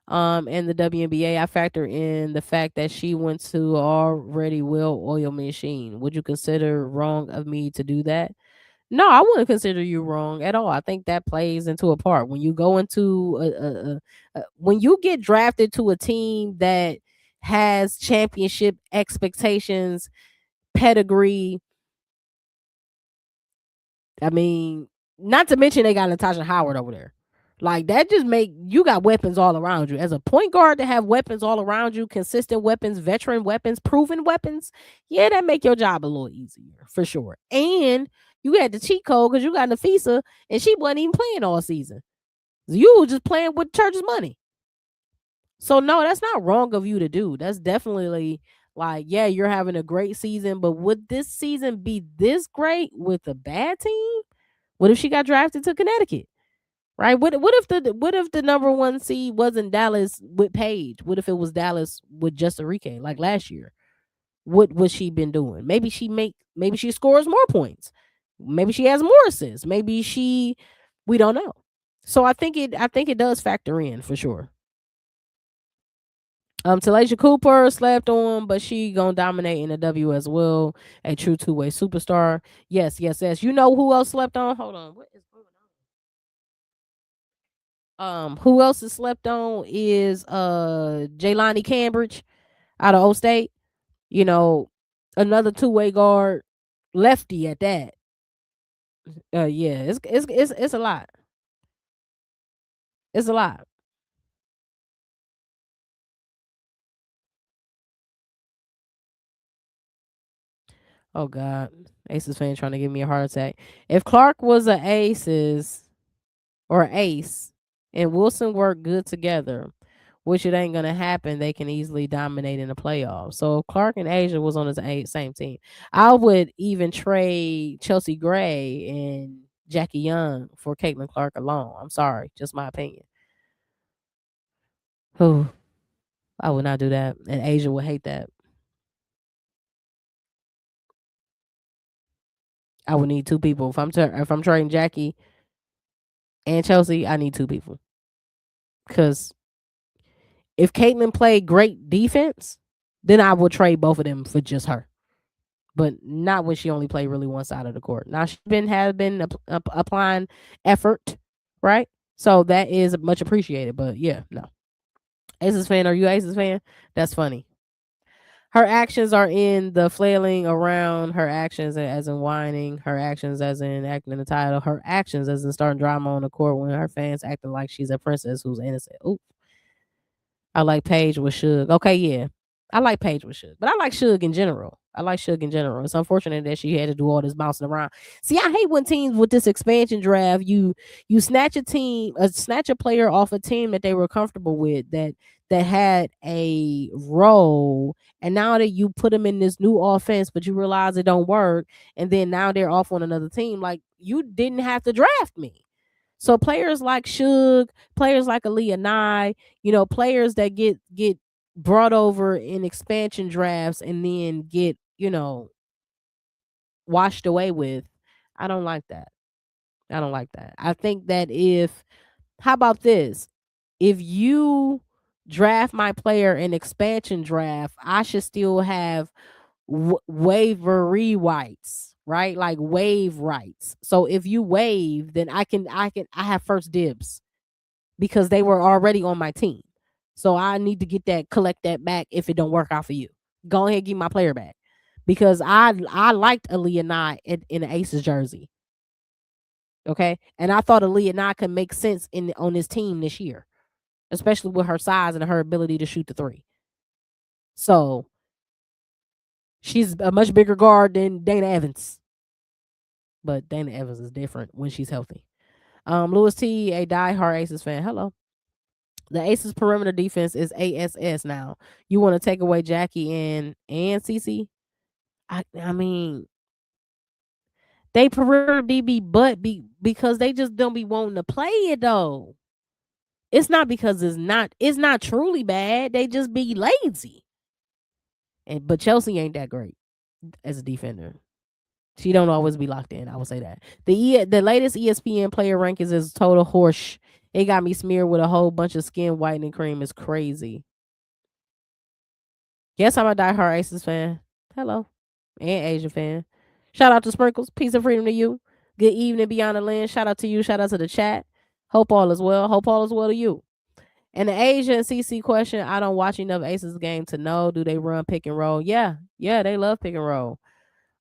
and the WNBA, I factor in the fact that she went to a already well-oiled machine. Would you consider wrong of me to do that? No, I wouldn't consider you wrong at all. I think that plays into a part when you go into when you get drafted to a team that has championship expectations, pedigree. I mean, not to mention they got Natasha Howard over there. Like that just make you got weapons all around you. As a point guard to have weapons all around you, consistent weapons, veteran weapons, proven weapons, yeah, that make your job a little easier for sure. And you had the cheat code because you got Nafisa and she wasn't even playing all season. You were just playing with church's money. So no, that's not wrong of you to do. That's definitely like, yeah, you're having a great season, but would this season be this great with a bad team? What if she got drafted to Connecticut? Right? What if the number one seed wasn't Dallas with Paige? What if it was Dallas with just Enrique like last year? What was she been doing? Maybe she scores more points. Maybe she has more assists. Maybe she we don't know. So I think it does factor in for sure. Talasha Cooper slept on, but she gonna dominate in the W as well. A true two-way superstar. Yes, yes, yes. You know who else slept on? Hold on. What is going on? Who else is slept on is Jaylani Cambridge out of O State. You know, another two-way guard, lefty at that. Yeah, it's a lot. It's a lot. Oh God, Aces fan trying to give me a heart attack. If Clark was a ace and Wilson work good together, which it ain't gonna happen, they can easily dominate in the playoffs. So if Clark and Asia was on the same team, I would even trade Chelsea Gray and Jackie Young for Caitlin Clark alone. I'm sorry, just my opinion. Whew, I would not do that, and Asia would hate that. I would need two people if I'm trading Jackie and Chelsea. I need two people because if Caitlin played great defense, then I would trade both of them for just her. But not when she only played really one side of the court. Now she's been applying effort, right? So that is much appreciated. But yeah, no. Aces fan, are you Aces fan? That's funny. Her actions are in the flailing around, her actions as in whining, her actions as in acting in the title, her actions as in starting drama on the court when her fans acting like she's a princess who's innocent. Ooh, I like Paige with Suge. Okay, yeah. I like Paige with Suge. But I like Suge in general. I like Suge in general. It's unfortunate that she had to do all this bouncing around. See, I hate when teams with this expansion draft, you snatch a player off a team that they were comfortable with that had a role, and now that you put them in this new offense, but you realize it don't work, and then now they're off on another team. Like you didn't have to draft me. So players like Suge, players like Aaliyah Nye, players that get brought over in expansion drafts and then get, washed away with. I don't like that. I don't like that. I think that if how about this? If you draft my player in expansion draft, I should still have waiver rights, right? Like waive rights. So if you waive, then I have first dibs because they were already on my team. So I need to collect that back if it don't work out for you. Go ahead and give my player back. Because I liked Aaliyah Nye in the Aces jersey. Okay. And I thought Aaliyah Nye could make sense on this team this year, especially with her size and her ability to shoot the three. So she's a much bigger guard than Dana Evans. But Dana Evans is different when she's healthy. Lewis T, a diehard Aces fan. Hello. The Aces perimeter defense is ASS now. You want to take away Jackie and CC? I mean, they perimeter DB, but because they just don't be wanting to play it though. It's not because it's not truly bad. They just be lazy. But Chelsea ain't that great as a defender. She don't always be locked in. I would say that. The latest ESPN player rankings is total horse. It got me smeared with a whole bunch of skin whitening cream. It's crazy. Yes, I'm a diehard Aces fan. Hello. And Asian fan. Shout out to Sprinkles. Peace and freedom to you. Good evening, Beyond the Land. Shout out to you. Shout out to the chat. Hope all is well. Hope all is well to you. And the Asia and CC question, I don't watch enough Aces game to know. Do they run pick and roll? Yeah. Yeah, they love pick and roll.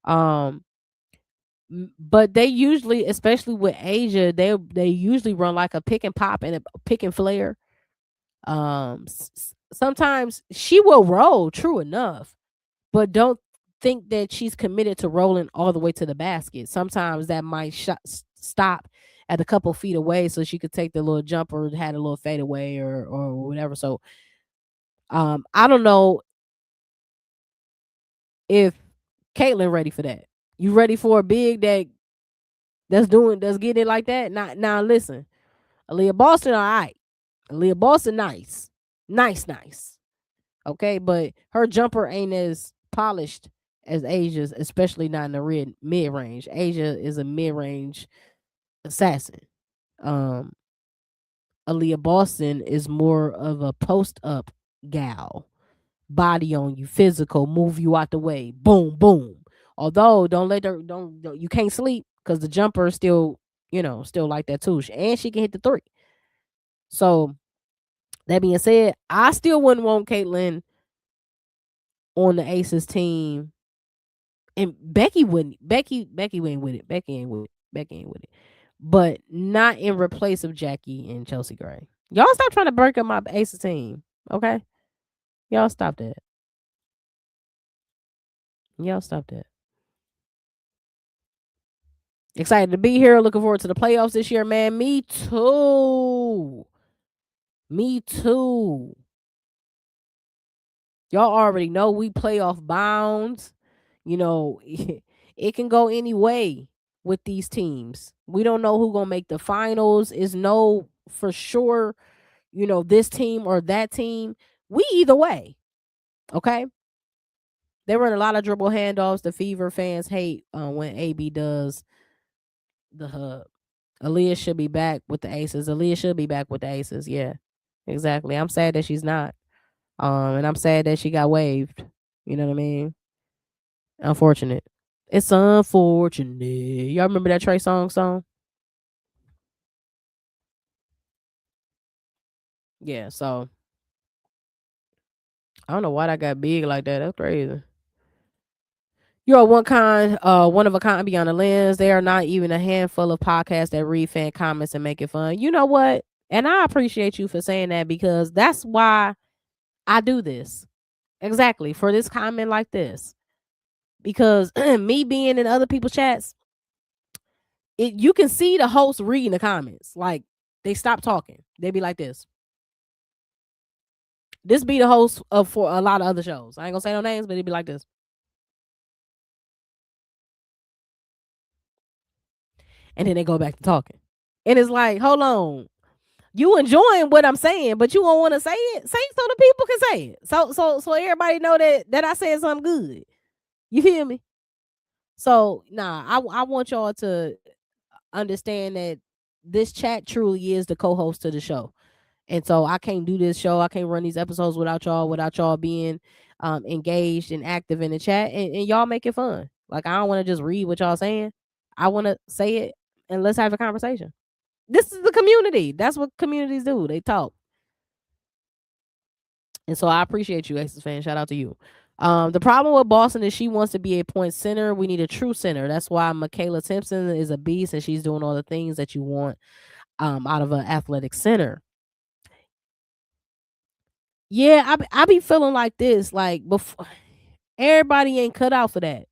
Um, but they usually, especially with Asia, they usually run like a pick and pop and a pick and flare. Sometimes she will roll, true enough, but don't think that she's committed to rolling all the way to the basket. Sometimes that might stop at a couple feet away so she could take the little jumper, had a little fadeaway or whatever. So I don't know if Caitlyn ready for that. You ready for a big that's getting it like that? Now listen, Aaliyah Boston, all right. Aaliyah Boston, nice. Nice. Okay, but her jumper ain't as polished as Asia's, especially not in the mid range. Asia is a mid range assassin. Um, Aaliyah Boston is more of a post up gal. Body on you, physical, move you out the way, boom, boom. Although don't let her don't you can't sleep because the jumper is still still like that too, and she can hit the three. So that being said, I still wouldn't want Caitlyn on the Aces team, and Becky wouldn't. Becky ain't with it. Becky ain't with it. Becky ain't with it. But not in replace of Jackie and Chelsea Gray. Y'all stop trying to break up my Aces team, okay? Y'all stop that. Y'all stop that. Excited to be here. Looking forward to the playoffs this year, man. Me too. Me too. Y'all already know we playoff bounds. You know, it can go any way with these teams. We don't know who gonna make the finals. Is no for sure, this team or that team. We either way. Okay. They run a lot of dribble handoffs. The Fever fans hate when AB does the hub. Aaliyah should be back with the Aces. Aaliyah should be back with the Aces. Yeah, exactly. I'm sad that she's not. And I'm sad that she got waived. You know what I mean? Unfortunate. It's unfortunate. Y'all remember that Trey song? Yeah. So I don't know why that got big like that. That's crazy. You're one of a kind beyond the lens. There are not even a handful of podcasts that read fan comments and make it fun. You know what? And I appreciate you for saying that because that's why I do this. Exactly. For this comment like this. Because me being in other people's chats, you can see the host reading the comments. Like they stop talking. They be like this. This be the host of for a lot of other shows. I ain't gonna say no names, but it'd be like this. And then they go back to talking. And it's like, hold on. You enjoying what I'm saying, but you won't want to say it. Say it so the people can say it. So everybody know that I said something good. You feel me? So I want y'all to understand that this chat truly is the co-host to the show. And so I can't do this show. I can't run these episodes without y'all being engaged and active in the chat and y'all make it fun. Like I don't want to just read what y'all saying. I want to say it and let's have a conversation. This is the community. That's what communities do. They talk. And so I appreciate you, Aces fan. Shout out to you. The problem with Boston is she wants to be a point center. We need a true center. That's why Michaela Simpson is a beast and she's doing all the things that you want out of an athletic center. Yeah, I be feeling like this. Like before, everybody ain't cut out for that.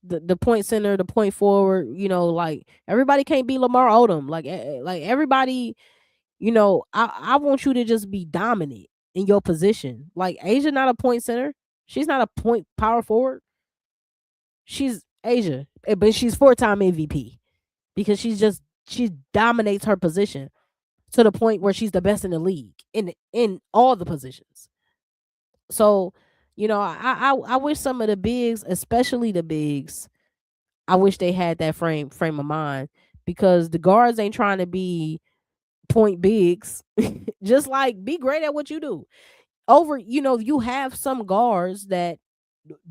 The point center, the point forward. Like everybody can't be Lamar Odom. Like everybody. I want you to just be dominant in your position. Like Asia, not a point center. She's not a point power forward. She's Asia, but she's 4-time MVP because she dominates her position to the point where she's the best in the league in all the positions. So, I wish some of the bigs, especially the bigs, I wish they had that frame of mind, because the guards ain't trying to be point bigs. Just like, be great at what you do. You have some guards that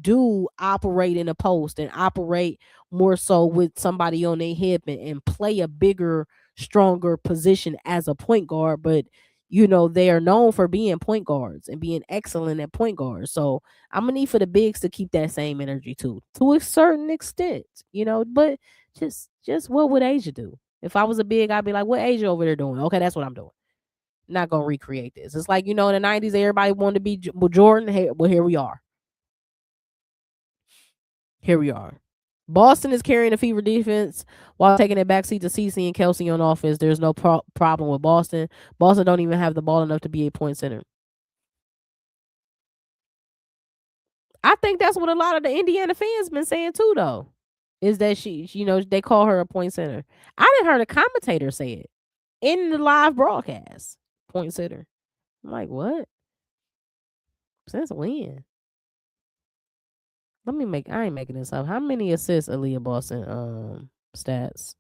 do operate in a post and operate more so with somebody on their hip, and play a bigger, stronger position as a point guard. But they are known for being point guards and being excellent at point guards. So I'm gonna need for the bigs to keep that same energy too, to a certain extent. But just what would Asia do? If I was a big, I'd be like, what Asia over there doing? Okay, that's what I'm doing. Not gonna recreate this. It's like, in the 90s, everybody wanted to be Jordan. Hey, well, here we are. Here we are. Boston is carrying a fever defense while taking a backseat to CC and Kelsey on offense. There's no problem with Boston. Boston don't even have the ball enough to be a point center. I think that's what a lot of the Indiana fans been saying too, though. Is that they call her a point center. I didn't hear the commentator say it in the live broadcast. Point center. I'm like, what? Since when? I ain't making this up. How many assists Aaliyah Boston stats?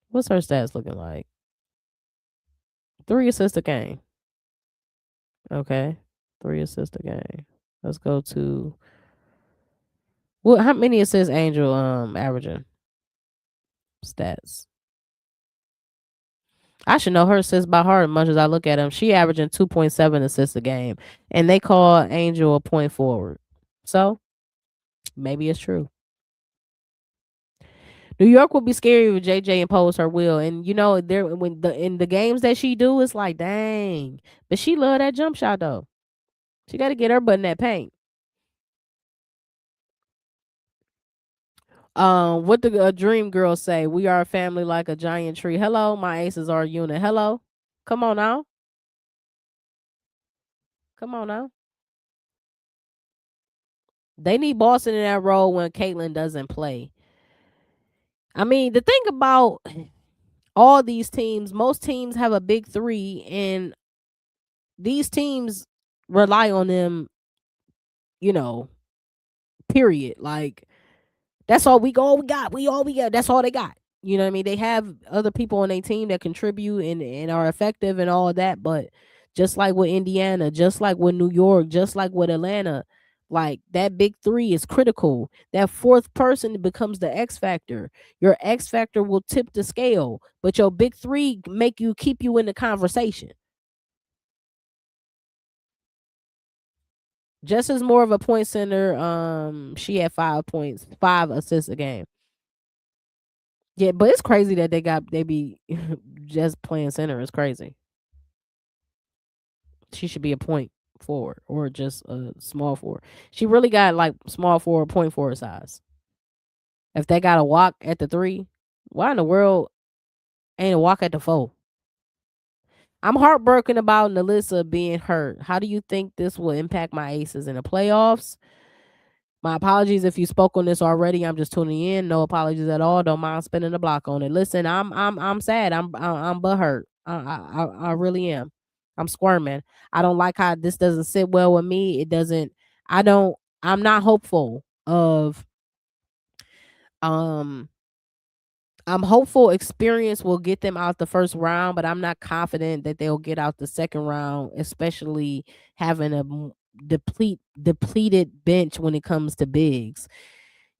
What's her stats looking like? 3 assists a game. Okay. 3 assists a game. Let's go to how many assists Angel averaging? Stats. I should know her assists by heart as much as I look at them. She averaging 2.7 assists a game. And they call Angel a point forward. So maybe it's true. New York will be scary if JJ impose her will. And there in the games that she do, it's like, dang. But she love that jump shot though. She got to get her butt in that paint. What the dream girl say? We are a family like a giant tree. Hello, my aces are a unit. Hello, come on now, come on now. They need Boston in that role when Caitlyn doesn't play. I mean, the thing about all these teams, most teams have a big three, and these teams rely on them. Period. Like, that's all we got. We all we got. That's all they got. You know what I mean? They have other people on their team that contribute and are effective and all of that, but just like with Indiana, just like with New York, just like with Atlanta, like that big three is critical. That fourth person becomes the X factor. Your X factor will tip the scale, but your big three keep you in the conversation. Just as more of a point center, she had 5 points, 5 assists a game. Yeah, but it's crazy that they be just playing center. It's crazy. She should be a point forward or just a small forward. She really got like small forward, point forward size. If they got a walk at the 3, why in the world ain't a walk at the 4? I'm heartbroken about Nalissa being hurt. How do you think this will impact my aces in the playoffs? My apologies if you spoke on this already. I'm just tuning in. No apologies at all. Don't mind spinning the block on it. Listen, I'm sad. I'm butthurt. I really am. I'm squirming. I don't like how this doesn't sit well with me. It doesn't. I don't. I'm not hopeful of. Um. I'm hopeful experience will get them out the first round, but I'm not confident that they'll get out the second round, especially having a depleted bench when it comes to bigs.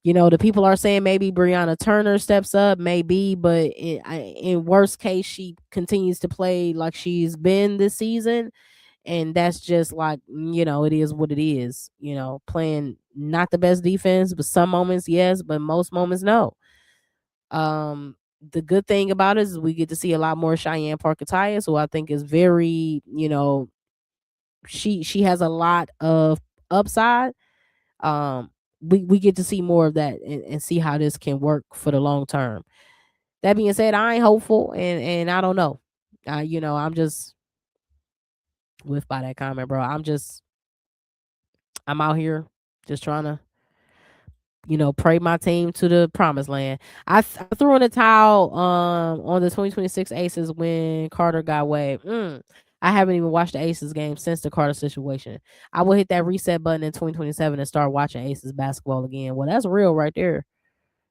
The people are saying maybe Brianna Turner steps up, maybe, but in worst case, she continues to play like she's been this season. And that's just like, it is what it is. Playing not the best defense, but some moments, yes, but most moments, no. The good thing about it is we get to see a lot more Cheyenne Parker-Tyus, who I think is very, she has a lot of upside. We get to see more of that and see how this can work for the long term. That being said, I ain't hopeful and I don't know. I'm just whiffed by that comment, bro. I'm out here just trying to pray my team to the promised land. I threw in a towel on the 2026 Aces when Carter got waived. I haven't even watched the Aces game since the Carter situation. I will hit that reset button in 2027 and start watching Aces basketball again. Well, that's real right there.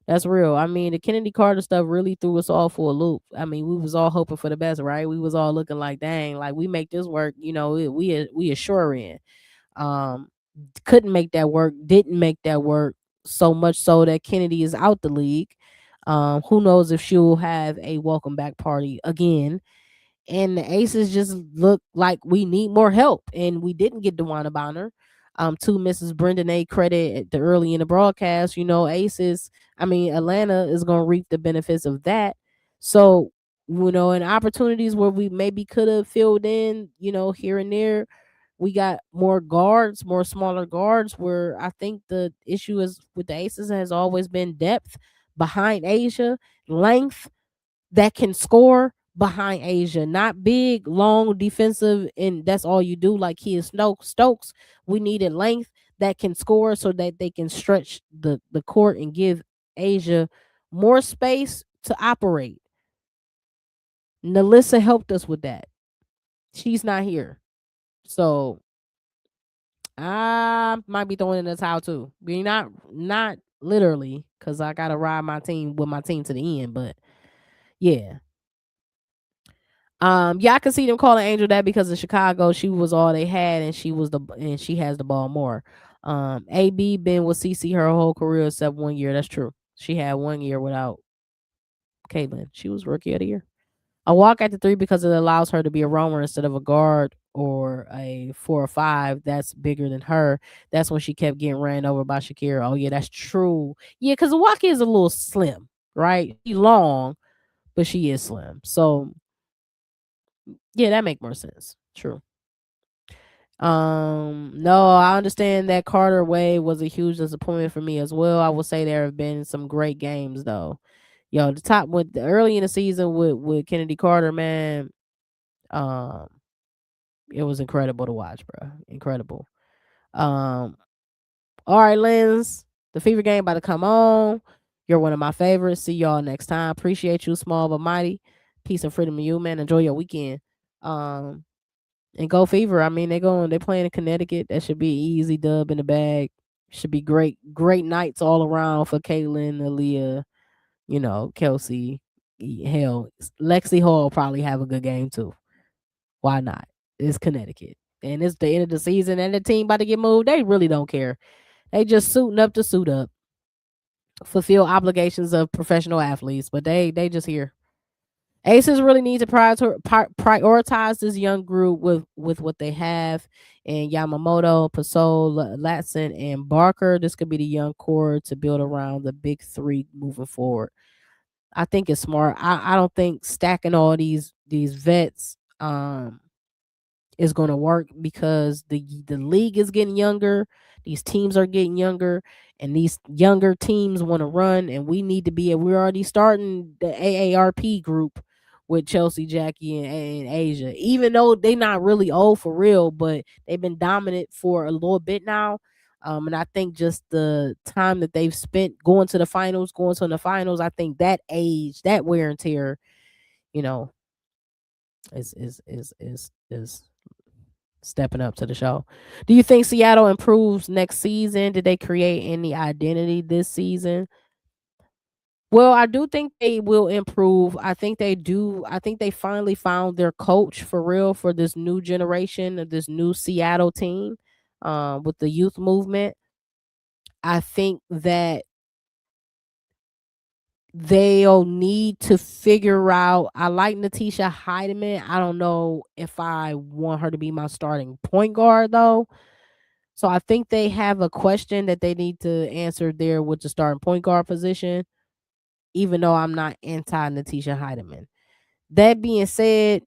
That's real. I mean, the Kennedy Carter stuff really threw us all for a loop. I mean, we was all hoping for the best, right? We was all looking like, dang, like we make this work. We are sure in. Um, couldn't make that work. Didn't make that work. So much so that Kennedy is out the league. Who knows if she'll have a welcome back party again? And the Aces just look like we need more help, and we didn't get DeWanna Bonner. To Mrs. Brendan A credit at the early in the broadcast, Atlanta is going to reap the benefits of that. So, in opportunities where we maybe could have filled in, here and there, we got more guards, more smaller guards. Where I think the issue is with the Aces has always been depth behind Asia, length that can score behind Asia, not big, long defensive, and that's all you do like he is Stokes. We needed length that can score so that they can stretch the court and give Asia more space to operate. Nalissa helped us with that. She's not here. So I might be throwing in the towel too. Be not literally, because I gotta ride my team with my team to the end, but yeah. Yeah, I could see them calling Angel that because in Chicago she was all they had, and she has the ball more. AB been with CC her whole career except 1 year. That's true. She had 1 year without Caitlin. She was rookie of the year. A walk at the three because it allows her to be a roamer instead of a guard or a 4 or 5 that's bigger than her. That's when she kept getting ran over by Shakira. Oh yeah, that's true. Yeah, because Awaki is a little slim, right? She's long, but she is slim. So yeah, that make more sense. True. No, I understand that Carter Wade was a huge disappointment for me as well. I will say there have been some great games though. Yo, the top with early in the season with Kennedy Carter, man, um, it was incredible to watch, bro. Incredible. Um, all right, Lens, the Fever game about to come on. You're one of my favorites. See y'all next time. Appreciate you, small but mighty. Peace and freedom to you, man. Enjoy your weekend. Um, And go Fever. I mean, they playing in Connecticut. That should be an easy dub in the bag. Should be great nights all around for Caitlin, Aaliyah, Kelsey. Hell, Lexi Hall probably have a good game too. Why not? It's Connecticut. And it's the end of the season and the team about to get moved. They really don't care. They just suiting up to suit up. Fulfill obligations of professional athletes, but they just here. Aces really need to prioritize this young group with what they have. And Yamamoto, Pasol, Latson, and Barker. This could be the young core to build around the big three moving forward. I think it's smart. I don't think stacking all these vets is going to work because the league is getting younger, these teams are getting younger, and these younger teams want to run, and we need to be. We're already starting the AARP group with Chelsea, Jackie, and Asia. Even though they're not really old for real, but they've been dominant for a little bit now. And I think just the time that they've spent going to the finals, I think that age, that wear and tear, you know, is stepping up to the show. Do you think Seattle improves next season? Did they create any identity this season? Well, I do think they will improve. I think they do. I think they finally found their coach for real for this new generation of this new Seattle team with the youth movement. I think that they'll need to figure out. I like Natisha Heidemann. I don't know if I want her to be my starting point guard though. So I think they have a question that they need to answer there with the starting point guard position, even though I'm not anti Natisha Heidemann. That being said,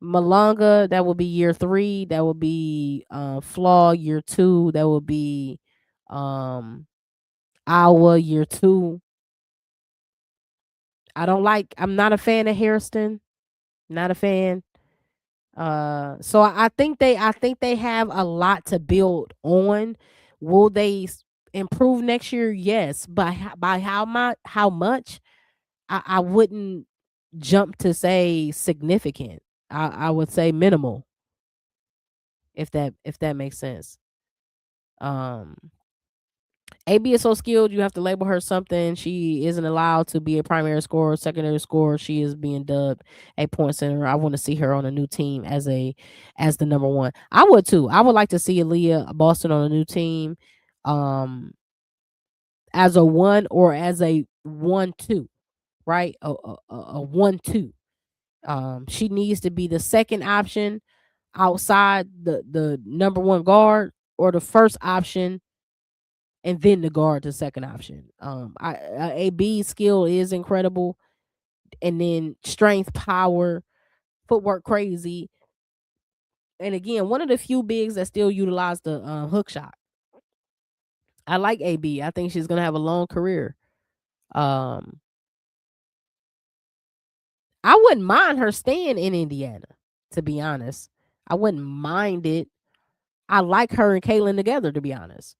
Malanga, that will be year 3. That will be Flaw year 2. That will be um Iowa year 2. I'm not a fan of Hairston. Not a fan. So I think they have a lot to build on. Will they improve next year? Yes, but by how much? I wouldn't jump to say significant. I would say minimal, if that makes sense. Um AB is so skilled, you have to label her something. She isn't allowed to be a primary scorer, secondary scorer. She is being dubbed a point center. I want to see her on a new team as the number one. I would too. I would like to see Aaliyah Boston on a new team, um, as a one or as a 1-2, right? A 1-2. She needs to be the second option outside the number one guard, or the first option and then the guard the second option. AB skill is incredible, and then strength, power, footwork crazy, and again one of the few bigs that still utilize the hook shot. I like AB. I think she's gonna have a long career. Um, I wouldn't mind her staying in Indiana. To be honest, I wouldn't mind it. I like her and Caitlin together. To be honest,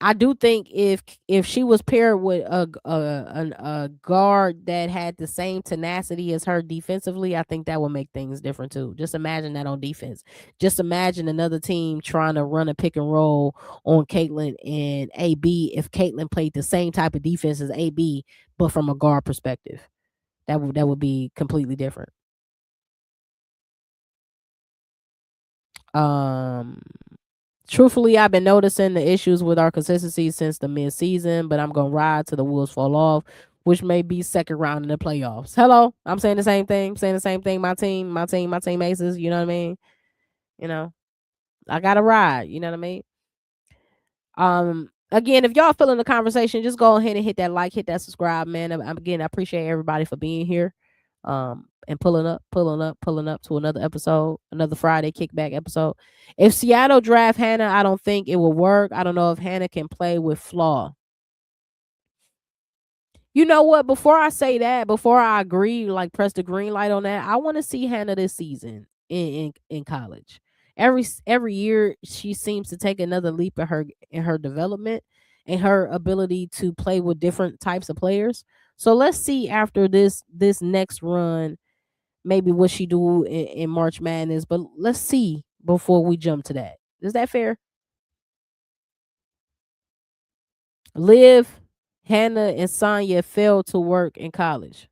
I do think if she was paired with a guard that had the same tenacity as her defensively, I think that would make things different too. Just imagine that on defense. Just imagine another team trying to run a pick and roll on Caitlin and AB if Caitlin played the same type of defense as AB, but from a guard perspective. That would be completely different. Um Truthfully, I've been noticing the issues with our consistency since the mid-season, but I'm gonna ride till the wheels fall off, which may be second round in the playoffs. Hello, I'm saying the same thing. I'm saying the same thing. My team aces. You know what I mean? You know, I gotta ride. You know what I mean? Again, if y'all feeling the conversation, just go ahead and hit that like, hit that subscribe, man. Again, I appreciate everybody for being here, and pulling up to another episode, another Friday kickback episode. If Seattle draft Hannah, I don't think it will work. I don't know if Hannah can play with flaw. You know what? Before I say that, before I agree, like press the green light on that, I want to see Hannah this season in college. Every year she seems to take another leap in her development and her ability to play with different types of players. So let's see after this next run, maybe what she do in March Madness. But let's see before we jump to that. Is that fair? Liv, Hannah, and Sonya failed to work in college.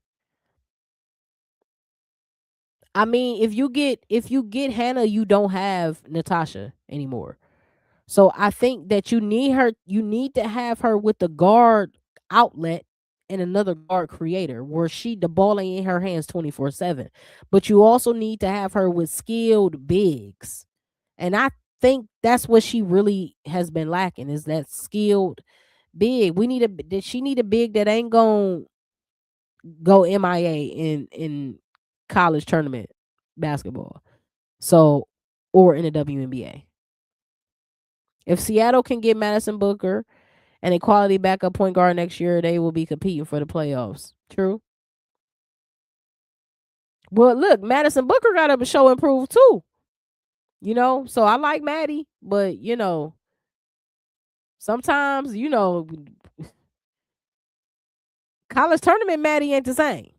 I mean, if you get Hannah, you don't have Natasha anymore. So I think that you need her. You need to have her with the guard outlet and another guard creator, where the ball ain't in her hands 24/7. But you also need to have her with skilled bigs, and I think that's what she really has been lacking, is that skilled big. She need a big that ain't gonna go MIA in college tournament basketball. So, or in the WNBA. If Seattle can get Madison Booker and a quality backup point guard next year, they will be competing for the playoffs. True. Well, look, Madison Booker got to show improve too. So I like Maddie, but sometimes college tournament Maddie ain't the same.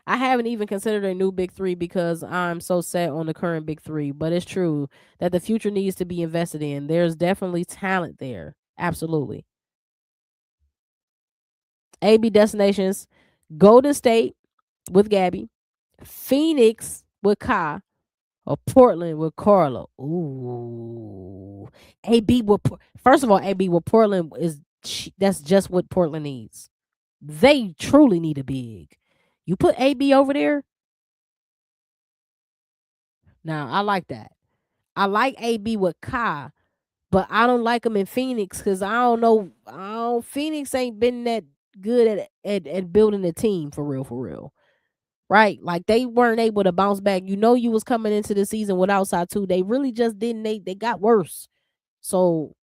I haven't even considered a new big three because I'm so set on the current big three. But it's true that the future needs to be invested in. There's definitely talent there. Absolutely. AB destinations: Golden State with Gabby, Phoenix with Kai, or Portland with Carla. Ooh. AB with First of all, AB with Portland that's just what Portland needs. They truly need a big. You put AB over there. Now I like that. I like AB with Kai, but I don't like him in Phoenix because I don't know. Phoenix ain't been that good at building a team for real, for real. Right? Like they weren't able to bounce back. You was coming into the season with outside too. They really just didn't. They got worse. So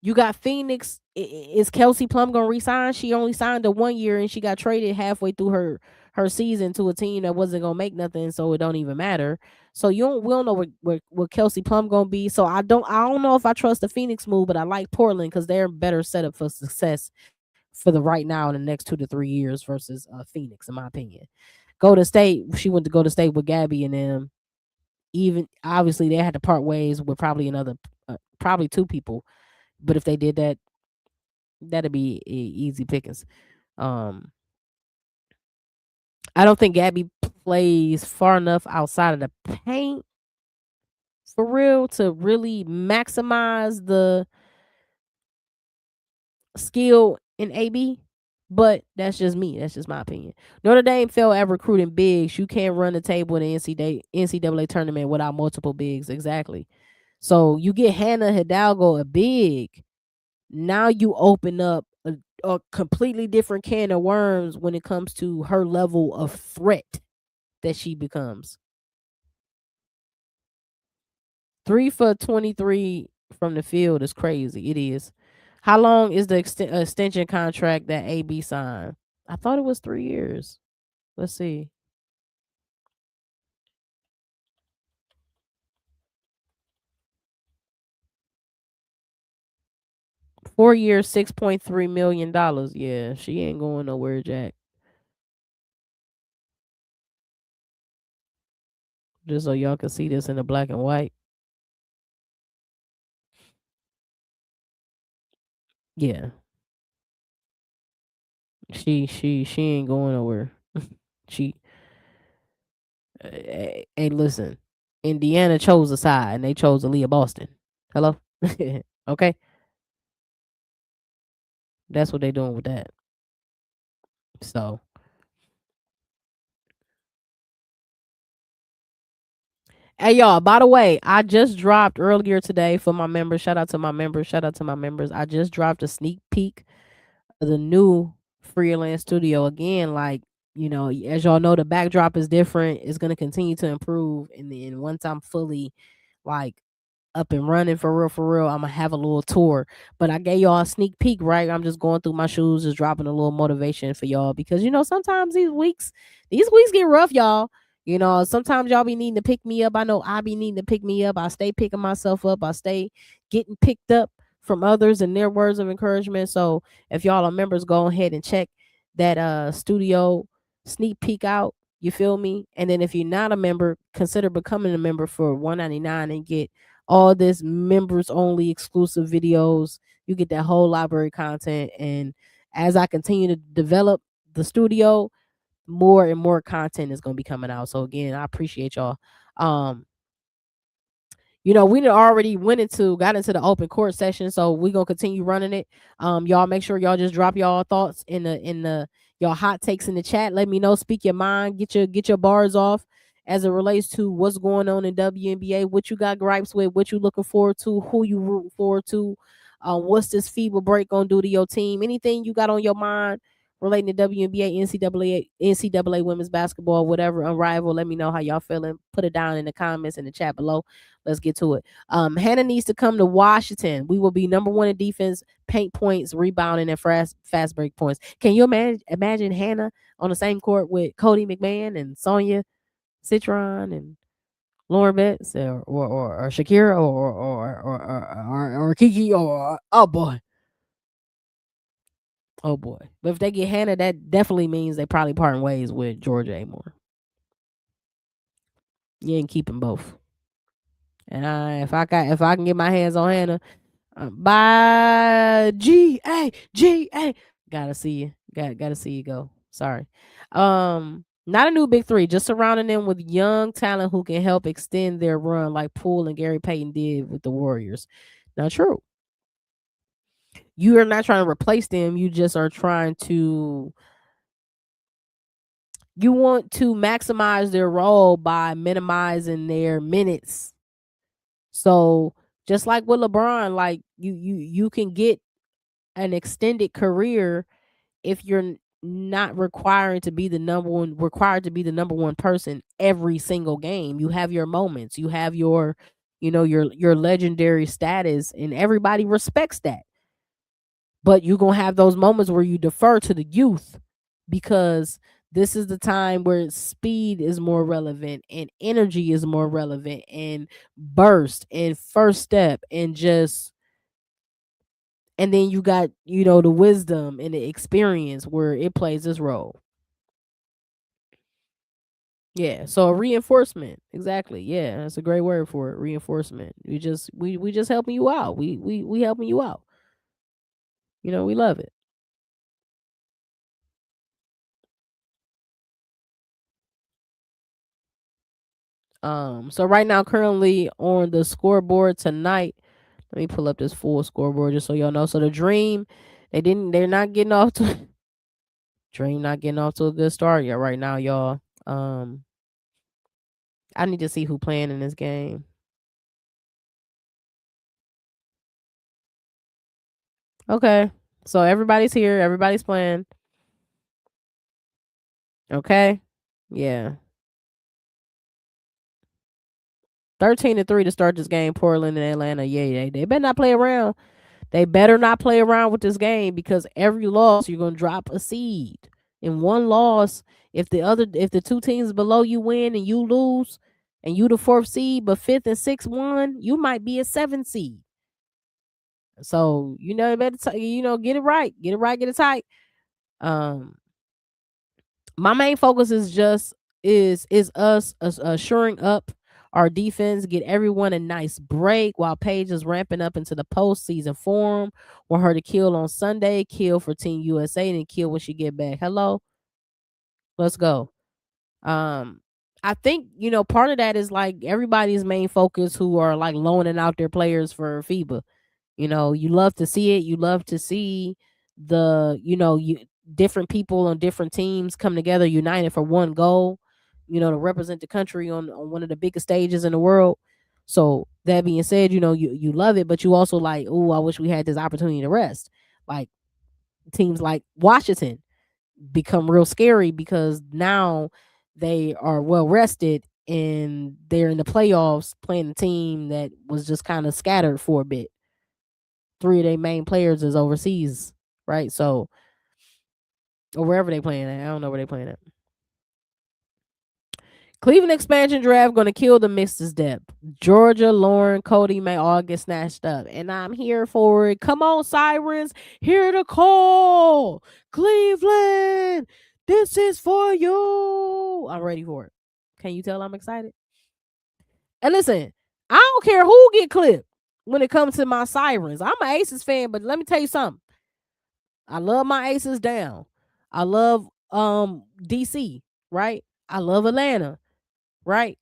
you got Phoenix. Is Kelsey Plum gonna resign? She only signed a 1 year and she got traded halfway through her season to a team that wasn't gonna make nothing, so it don't even matter. So we don't know what Kelsey Plum gonna be. So I don't know if I trust the Phoenix move, but I like Portland because they're better set up for success for the right now in the next 2 to 3 years versus Phoenix, in my opinion. Golden State, she went to Golden State with Gabby and them. Even obviously they had to part ways with probably another probably two people. But if they did that, that'd be easy pickings. Um, I don't think Gabby plays far enough outside of the paint for real to really maximize the skill in AB. But that's just me. That's just my opinion. Notre Dame failed at recruiting bigs. You can't run the table in the NCAA tournament without multiple bigs. Exactly. So you get Hannah Hidalgo a big. Now you open up a completely different can of worms when it comes to her level of threat that she becomes. 3 for 23 from the field is crazy. It is. How long is the extension contract that AB signed? I thought it was 3 years. Let's see. 4 years, $6.3 million. Yeah, she ain't going nowhere, Jack. Just so y'all can see this in the black and white. Yeah, she ain't going nowhere. She hey, listen, Indiana chose a side and they chose Aaliyah Boston. Hello, okay, that's what they doing with that. So, hey y'all. By the way, I just dropped earlier today for my members. Shout out to my members. Shout out to my members. I just dropped a sneak peek of the new freelance studio again. Like as y'all know, the backdrop is different. It's gonna continue to improve, and then once I'm fully like up and running for real, I'm gonna have a little tour. But I gave y'all a sneak peek, right? I'm just going through my shoes, just dropping a little motivation for y'all because sometimes these weeks get rough, y'all. Sometimes y'all be needing to pick me up. I know I be needing to pick me up. I stay picking myself up. I stay getting picked up from others and their words of encouragement. So if y'all are members, go ahead and check that studio sneak peek out. You feel me? And then if you're not a member, consider becoming a member for $1.99 and get all this members only exclusive videos. You get that whole library content. And as I continue to develop the studio, more and more content is going to be coming out. So again, I appreciate y'all. Um, we done already got into the open court session, so we gonna continue running it. Y'all make sure y'all just drop y'all thoughts in the y'all hot takes in the chat. Let me know, speak your mind, get your bars off as it relates to what's going on in WNBA, what you got gripes with, what you looking forward to, who you rooting forward to, what's this FIBA break gonna do to your team, anything you got on your mind relating to WNBA, NCAA women's basketball, whatever, Unrivaled. Let me know how y'all feeling. Put it down in the comments in the chat below. Let's get to it. Hannah needs to come to Washington. We will be number one in defense, paint points, rebounding, and fast break points. Can you imagine Hannah on the same court with Cody McMahon and Sonia Citron and Lauren Betts or Shakira or Kiki or oh boy. But if they get Hannah, that definitely means they probably parting ways with Georgia Amore. You ain't keeping both. And if I can get my hands on Hannah, by GA. Gotta see you. Gotta see you go. Sorry. Not a new big three, just surrounding them with young talent who can help extend their run like Poole and Gary Payton did with the Warriors. Now, true. You are not trying to replace them. You just are trying to you want to maximize their role by minimizing their minutes. So just like with LeBron, like you can get an extended career if you're not required to be the number one person every single game. You have your moments, you have your legendary status, and everybody respects that. But you're gonna have those moments where you defer to the youth because this is the time where speed is more relevant and energy is more relevant and burst and first step and then you got the wisdom and the experience where it plays this role. Yeah, so a reinforcement. Exactly. Yeah, that's a great word for it. Reinforcement. We just helping you out. We helping you out. We love it. So right now, currently on the scoreboard tonight, let me pull up this full scoreboard just so y'all know. So the Dream, they're not getting off to Dream not getting off to a good start yet right now, y'all. I need to see who playing in this game. Okay. So everybody's here, everybody's playing. Okay. Yeah. 13-3 to start this game, Portland and Atlanta. Yeah, they better not play around. They better not play around with this game because every loss you're gonna drop a seed. In one loss, if the two teams below you win and you lose, and you the fourth seed, but fifth and sixth won, you might be a seventh seed. So you better get it right, get it tight. Um, my main focus is just is us assuring up our defense, get everyone a nice break while Paige is ramping up into the postseason form. Want her to kill on Sunday, kill for Team USA, and then kill when she get back. Hello, let's go. Um, I think part of that is like everybody's main focus who are like loaning out their players for FIBA. You love to see it. You love to see you different people on different teams come together, united for one goal, to represent the country on one of the biggest stages in the world. So that being said, you love it, but you also like, oh, I wish we had this opportunity to rest. Like teams like Washington become real scary because now they are well rested and they're in the playoffs playing a team that was just kind of scattered for a bit. Three of their main players is overseas, right? So, or wherever they playing at. I don't know where they playing at. Cleveland expansion draft going to kill the Mixers depth. Georgia, Lauren, Cody may all get snatched up, and I'm here for it. Come on, Sirens, hear the call. Cleveland, this is for you. I'm ready for it. Can you tell I'm excited? And listen, I don't care who get clipped when it comes to my Sirens. I'm an Aces fan, but let me tell you something. I love my Aces down. I love DC, right? I love Atlanta, right?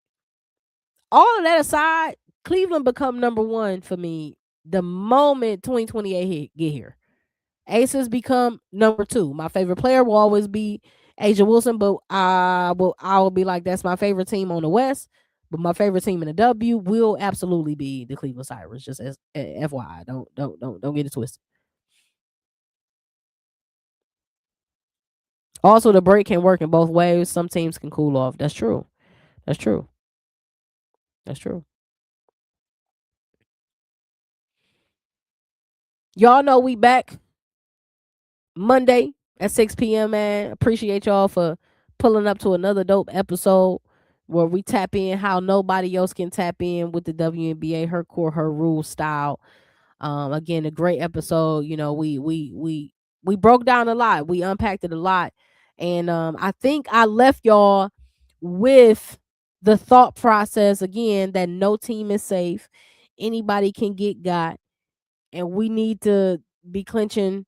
All of that aside, Cleveland become number one for me the moment 2028 get here. Aces become number two. My favorite player will always be Asia Wilson, but I will be like that's my favorite team on the West. But my favorite team in the W will absolutely be the Cleveland Sirens. Just as FYI, don't get it twisted. Also, the break can work in both ways. Some teams can cool off. That's true. That's true. That's true. Y'all know we back Monday at 6 p.m., man. Appreciate y'all for pulling up to another dope episode where we tap in how nobody else can tap in with the WNBA, her core, her rule style. Again, a great episode. We broke down a lot. We unpacked it a lot. And I think I left y'all with the thought process again that no team is safe. Anybody can get got and we need to be clutching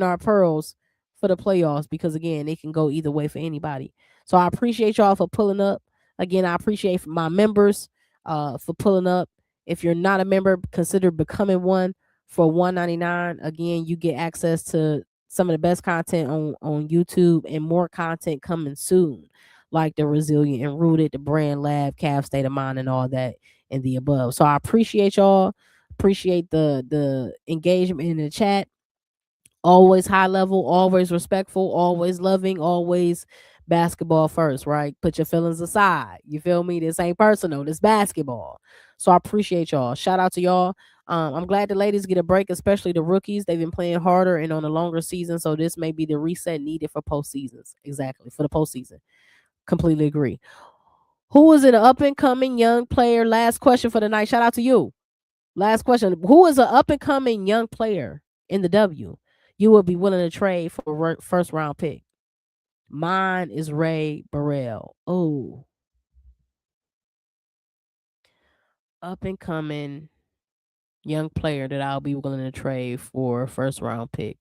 our pearls for the playoffs because again, it can go either way for anybody. So I appreciate y'all for pulling up. Again, I appreciate my members for pulling up. If you're not a member, consider becoming one for $1.99. Again, you get access to some of the best content on YouTube and more content coming soon, like the Resilient and Rooted, the Brand Lab, Calf State of Mind, and all that and the above. So I appreciate y'all. Appreciate the engagement in the chat. Always high level, always respectful, always loving, always basketball first, right? Put your feelings aside. You feel me? This ain't personal. This basketball. So I appreciate y'all. Shout out to y'all. I'm glad the ladies get a break, especially the rookies. They've been playing harder and on a longer season, so this may be the reset needed for postseasons. Exactly for the postseason. Completely agree. Who is an up and coming young player? Last question for the night. Shout out to you. Last question. Who is an up and coming young player in the W you would be willing to trade for a first round pick? Mine is Ray Burrell. Oh, up and coming young player that I'll be willing to trade for a first round pick?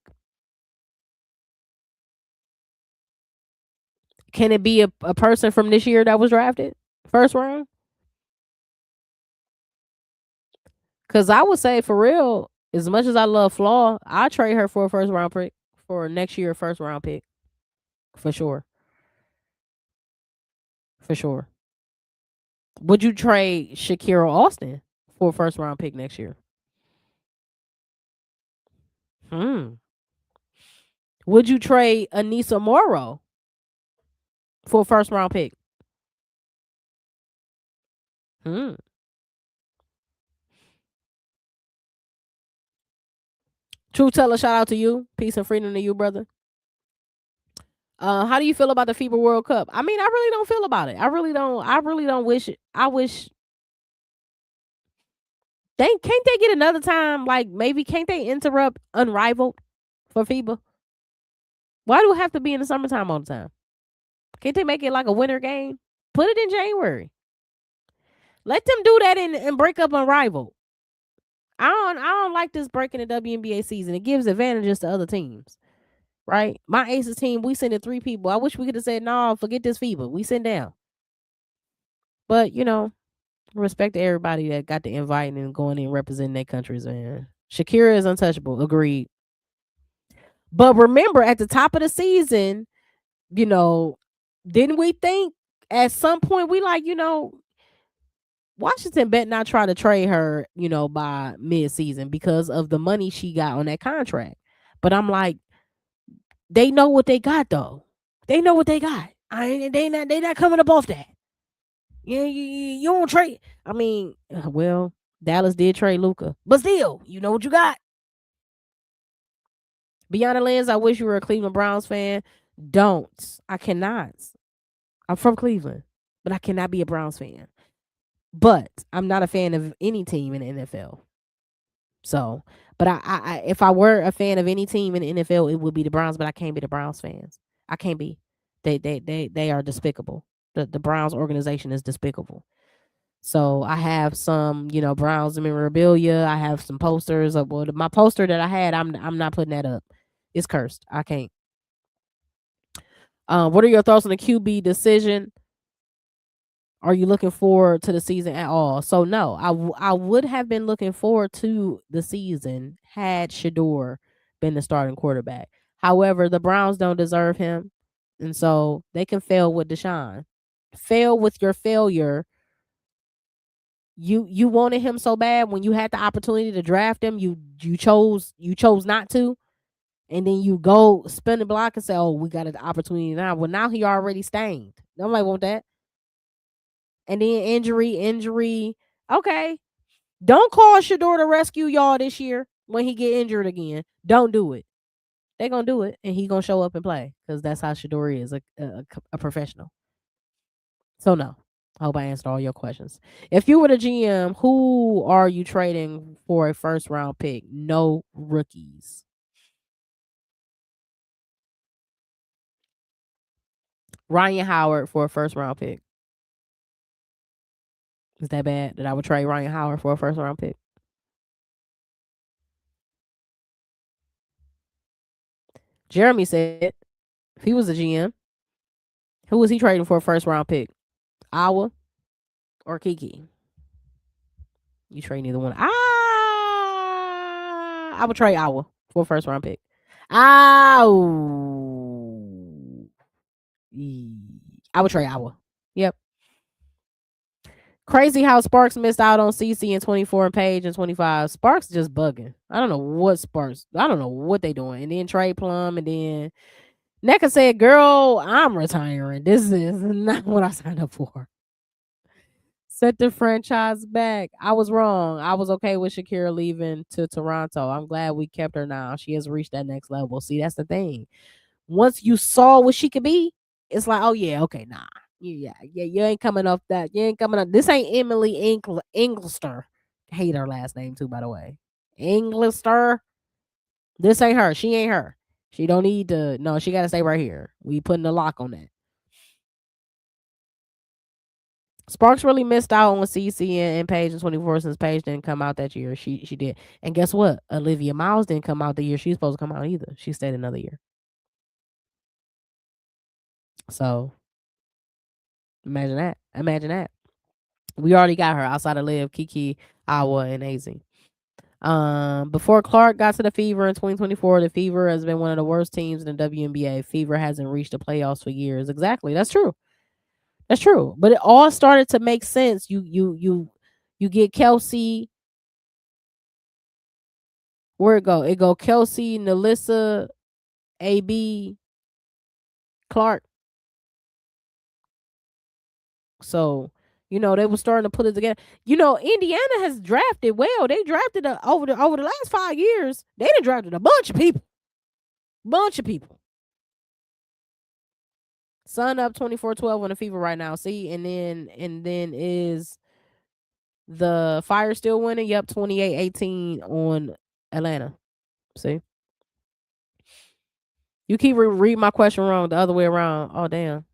Can it be a person from this year that was drafted first round? Because I would say for real, as much as I love Flaw, I trade her for a first round pick for next year first round pick for sure, for sure. Would you trade Shakira Austin for a first round pick next year? Hmm. Would you trade Anissa Morrow for a first round pick? Hmm. True Teller, shout out to you. Peace and freedom to you, brother. How do you feel about the FIBA World Cup? I mean, I really don't feel about it. I really don't. I really don't wish it. I wish they can't they get another time. Like maybe can't they interrupt Unrivaled for FIBA? Why do it have to be in the summertime all the time? Can't they make it like a winter game? Put it in January. Let them do that and break up Unrivaled. I don't like this breaking the WNBA season. It gives advantages to other teams. Right? My Aces team, we sent in 3 people. I wish we could have said, no, forget this FIBA. We send down. But, respect to everybody that got the invite and going in representing their countries, man. Shakira is untouchable. Agreed. But remember, at the top of the season, didn't we think at some point we like, Washington bet not try to trade her, by mid-season because of the money she got on that contract. But I'm like, they know what they got though. They know what they got. They not coming up off that. Yeah, you don't trade. I mean, well, Dallas did trade Luka, but still, you know what you got. Beyond the lens, I wish you were a Cleveland Browns fan. Don't. I cannot. I'm from Cleveland, but I cannot be a Browns fan. But I'm not a fan of any team in the NFL. So, but if I were a fan of any team in the NFL, it would be the Browns. But I can't be the Browns fans. I can't be. They are despicable. The Browns organization is despicable. So I have some, Browns memorabilia. I have some posters of my poster that I had. I'm not putting that up. It's cursed. I can't. What are your thoughts on the QB decision? Are you looking forward to the season at all? So no, I would have been looking forward to the season had Shador been the starting quarterback. However, the Browns don't deserve him, and so they can fail with Deshaun. Fail with your failure. You wanted him so bad when you had the opportunity to draft him, you chose not to, and then you go spin the block and say, "Oh, we got an opportunity now." Well, now he already stained. Nobody want that. And then injury. Okay, don't call Shador to rescue y'all this year when he get injured again. Don't do it. They gonna do it, and he gonna show up and play because that's how Shador is a professional. So no, I hope I answered all your questions. If you were the GM, who are you trading for a first round pick? No rookies. Ryan Howard for a first round pick. Is that bad that I would trade Ryan Howard for a first round pick? Jeremy said if he was a GM, who was he trading for a first round pick? Awa or Kiki? You trade neither one. I would trade Awa for a first round pick. Ow. I would trade Awa. Yep. Crazy how Sparks missed out on CC in 24 and Page in 25. Sparks just bugging. I don't know what Sparks. I don't know what they doing. And then Trey Plum and then NECA said, "Girl, I'm retiring. This is not what I signed up for." Set the franchise back. I was wrong. I was okay with Shakira leaving to Toronto. I'm glad we kept her now. She has reached that next level. See, that's the thing. Once you saw what she could be, it's like, oh yeah, okay, nah. Yeah, you ain't coming off that. You ain't coming up. This ain't Emily Englister. Hate her last name too, by the way. Englister. This ain't her. She ain't her. She don't need to. No, she got to stay right here. We putting a lock on that. Sparks really missed out on CC and Paige in 24 since Paige didn't come out that year. She did. And guess what? Olivia Miles didn't come out the year she's supposed to come out either. She stayed another year. So imagine that. Imagine that. We already got her outside of Liv, Kiki, Awa, and AZ. Before Clark got to the Fever in 2024, the Fever has been one of the worst teams in the WNBA. Fever hasn't reached the playoffs for years. Exactly. That's true. That's true. But it all started to make sense. You get Kelsey. Where it go? It go Kelsey, Nalissa, AB, Clark. So, they were starting to put it together. Indiana has drafted well. They drafted over the last 5 years. They done drafted a bunch of people. Bunch of people. Sun up 24-12 on the Fever right now. See, and then is the Fire still winning? Yep, 28-18 on Atlanta. See, you keep reading my question wrong the other way around. Oh damn,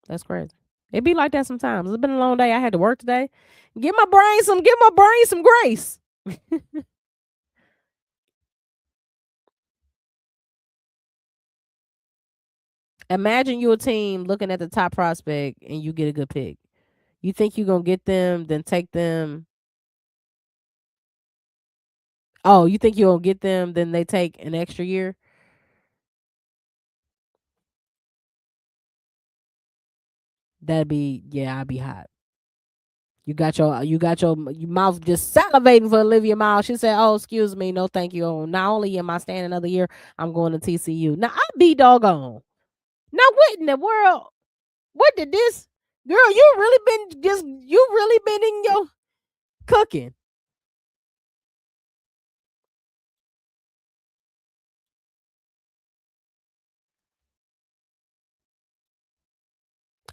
that's crazy. It be like that sometimes. It's been a long day. I had to work today. Give my brain some grace. Imagine you a team looking at the top prospect and you get a good pick. You think you gonna get them, then take them. Oh, you think you gonna get them, then they take an extra year. That'd be I'd be hot. You got your mouth just salivating for Olivia Miles. She said, "Oh, excuse me, no, thank you. Oh, not only am I staying another year, I'm going to TCU." Now I be doggone. Now what in the world? What did this girl? You really been in your cooking.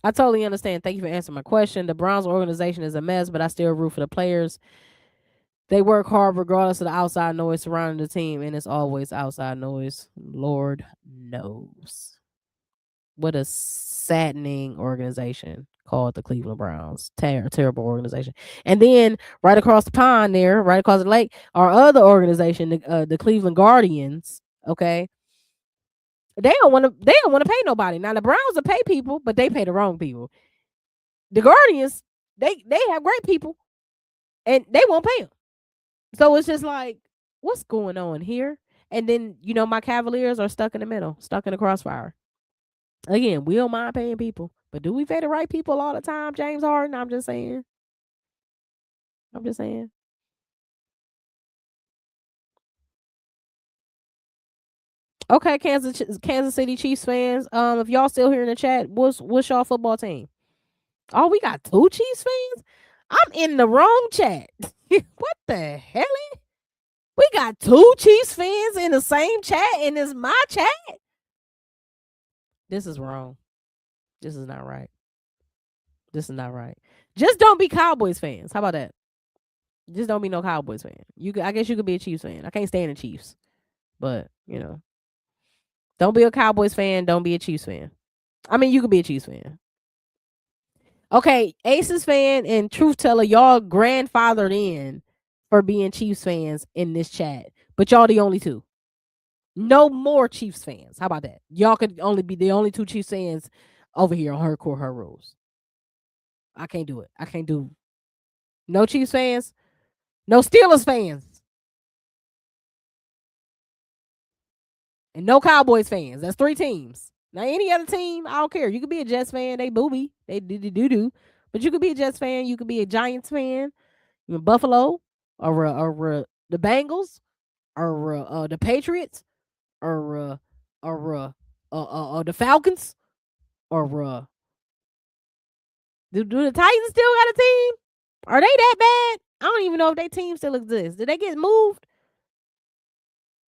I totally understand. Thank you for answering my question. The Browns organization is a mess, but I still root for the players. They work hard regardless of the outside noise surrounding the team, and it's always outside noise. Lord knows. What a saddening organization called the Cleveland Browns. Terrible organization. And then right across the pond there, right across the lake, our other organization, the Cleveland Guardians. Okay, they don't want to pay nobody. Now the Browns will pay people, but they pay the wrong people. The Guardians, they have great people, and they won't pay them. So it's just like, what's going on here? And then my Cavaliers are stuck in the middle, stuck in the crossfire. Again, we don't mind paying people, but do we pay the right people all the time, James Harden? I'm just saying. I'm just saying. Okay, Kansas City Chiefs fans. If y'all still here in the chat, what's y'all football team? Oh, we got two Chiefs fans. I'm in the wrong chat. What the hell? We got two Chiefs fans in the same chat, and it's my chat. This is wrong. This is not right. This is not right. Just don't be Cowboys fans. How about that? Just don't be no Cowboys fan. I guess you could be a Chiefs fan. I can't stand the Chiefs, but don't be a Cowboys fan. Don't be a Chiefs fan. I mean, you could be a Chiefs fan. Okay, Aces fan and Truth Teller, y'all grandfathered in for being Chiefs fans in this chat, but y'all the only two. No more Chiefs fans. How about that? Y'all could only be the only two Chiefs fans over here on Her Core, Her Rules. I can't do it. I can't do no Chiefs fans, no Steelers fans, and no Cowboys fans. That's three teams. Now, any other team, I don't care. You could be a Jets fan. They booby. They do. But you could be a Jets fan. You could be a Giants fan. You Buffalo or the Bengals or the Patriots or the Falcons or do the Titans still got a team? Are they that bad? I don't even know if their team still exists. Did they get moved?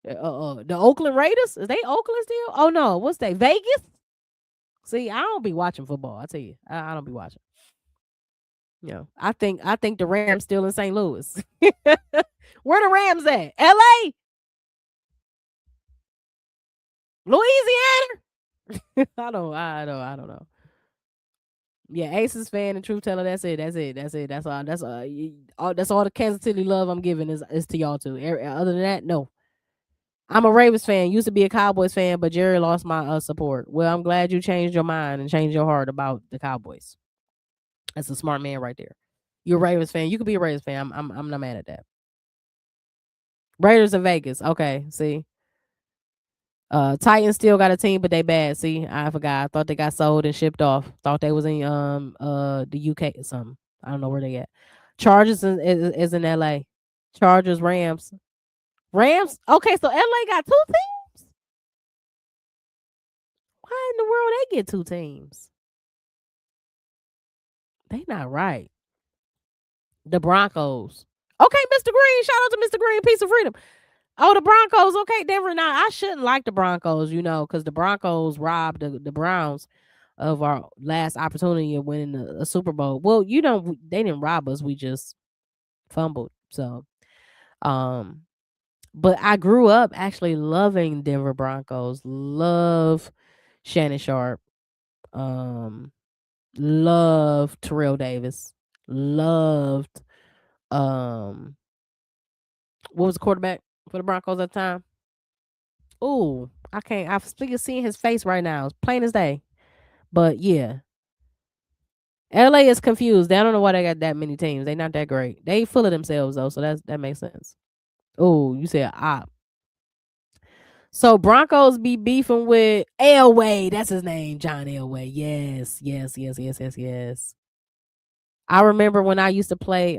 The Oakland Raiders? Is they Oakland still? Oh no, what's they? Vegas? See, I don't be watching football. I tell you, I don't be watching. I think the Rams still in St. Louis. Where the Rams at? L.A. Louisiana. I don't know. Yeah, Aces fan and truth teller. That's it. That's it. That's it. That's all. That's all the Kansas City love I'm giving is to y'all two. Other than that, no. I'm a Ravens fan. Used to be a Cowboys fan, but Jerry lost my support. Well, I'm glad you changed your mind and changed your heart about the Cowboys. That's a smart man right there. You're a Ravens fan. You could be a Ravens fan. I'm not mad at that. Raiders in Vegas. Okay, see. Titans still got a team, but they bad. See, I forgot. I thought they got sold and shipped off. Thought they was in the UK or something. I don't know where they at. Chargers is in LA. Chargers, Rams. Rams? Okay, so LA got two teams? Why in the world they get two teams? They not right. The Broncos. Okay, Mr. Green. Shout out to Mr. Green, Piece of Freedom. Oh, the Broncos. Okay, Denver. Now I shouldn't like the Broncos, because the Broncos robbed the Browns of our last opportunity of winning a Super Bowl. Well, they didn't rob us. We just fumbled. So, um, but I grew up actually loving Denver Broncos. Love Shannon Sharp. Um, loved Terrell Davis. Loved what was the quarterback for the Broncos at the time? Ooh, I can't. I'm still seeing his face right now. It's plain as day. But yeah, LA is confused. They don't know why they got that many teams. They not that great. They full of themselves though, so that makes sense. Oh, you said op. So Broncos be beefing with Elway. That's his name, John Elway. Yes, yes, yes, yes, yes, yes. I remember when I used to play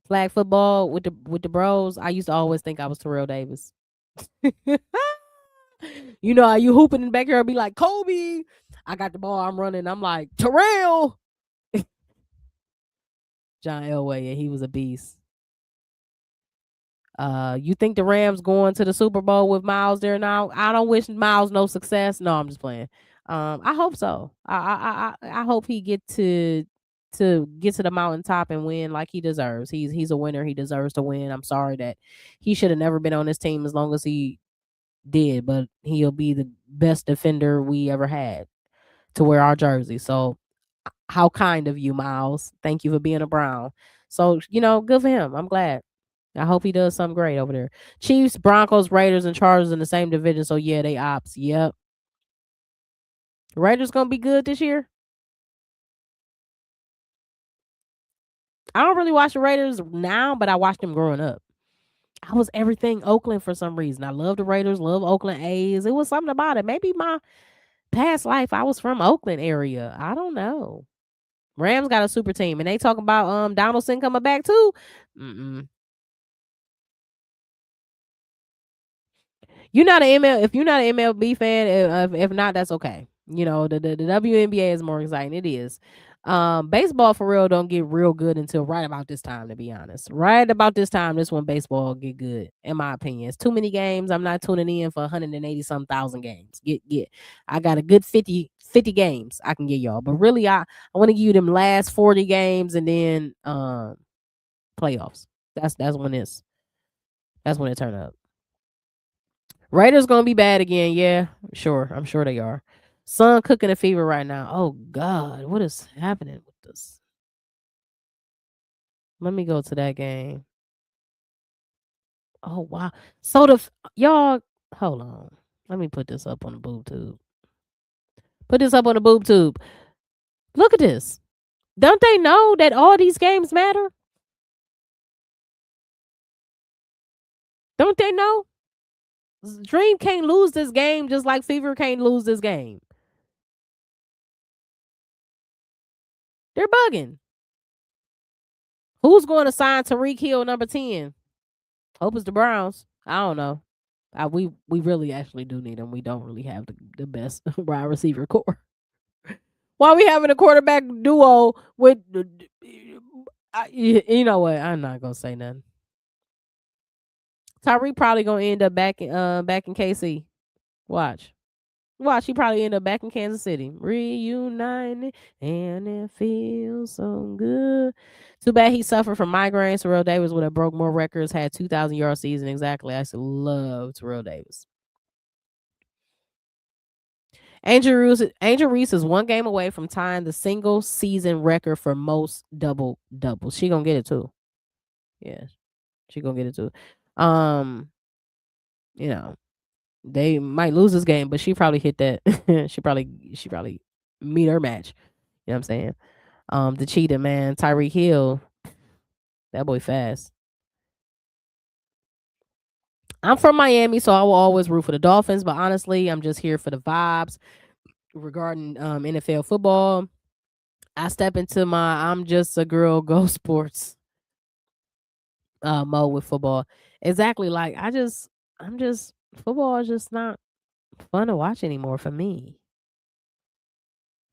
flag football with the bros. I used to always think I was Terrell Davis. How you hooping in the backyard be like, Kobe. I got the ball, I'm running. I'm like, Terrell. John Elway, and he was a beast. You think the Rams going to the Super Bowl with Miles there now? I don't wish Miles no success. No, I'm just playing. I hope so. I hope he get to the mountaintop and win like he deserves. He's a winner. He deserves to win. I'm sorry that he should have never been on this team as long as he did, but he'll be the best defender we ever had to wear our jersey. So how kind of you, Miles. Thank you for being a Brown. So, good for him. I'm glad. I hope he does something great over there. Chiefs, Broncos, Raiders, and Chargers in the same division. So yeah, they ops. Yep. Raiders gonna be good this year. I don't really watch the Raiders now, but I watched them growing up. I was everything Oakland for some reason. I love the Raiders, love Oakland A's. It was something about it. Maybe my past life I was from Oakland area. I don't know. Rams got a super team, and they talking about Donaldson coming back too. Mm-mm. You're not an ML. If you're not an MLB fan, if not, that's okay. The WNBA is more exciting. It is. Baseball for real don't get real good until right about this time. To be honest, right about this time, this when baseball get good. In my opinion, it's too many games. I'm not tuning in for 180 some thousand games. Get. I got a good 50 games I can get y'all. But really, I want to give you them last 40 games and then playoffs. That's when it turn up. Raiders gonna be bad again. Yeah, sure. I'm sure they are. Sun cooking a fever right now. Oh God, what is happening with this? Let me go to that game. Oh wow. So y'all, hold on. Let me put this up on the boob tube. Put this up on the boob tube. Look at this. Don't they know that all these games matter? Don't they know? Dream can't lose this game just like Fever can't lose this game. They're bugging. Who's going to sign Tariq Hill number 10? Hope it's the Browns. I don't know. We really actually do need him. We don't really have the best wide receiver core. Why we having a quarterback duo with you know what? I'm not gonna say nothing. Tyreek probably gonna end up back in KC. Watch. Watch, he probably end up back in Kansas City. Reunited and it feels so good. Too bad he suffered from migraines. Terrell Davis would have broke more records, had 2,000-yard season. Exactly. I used to love Terrell Davis. Angel Reese is one game away from tying the single season record for most double doubles. She gonna get it too. Yeah, she gonna get it too. Um, you know, they might lose this game, but she probably hit that. she probably meet her match. You know what I'm saying? The cheetah man, Tyreek Hill, that boy fast. I'm from Miami, so I will always root for the Dolphins, but honestly, I'm just here for the vibes regarding NFL football. I step into my I'm just a girl go sports mode with football. Exactly, like I'm just football is just not fun to watch anymore for me.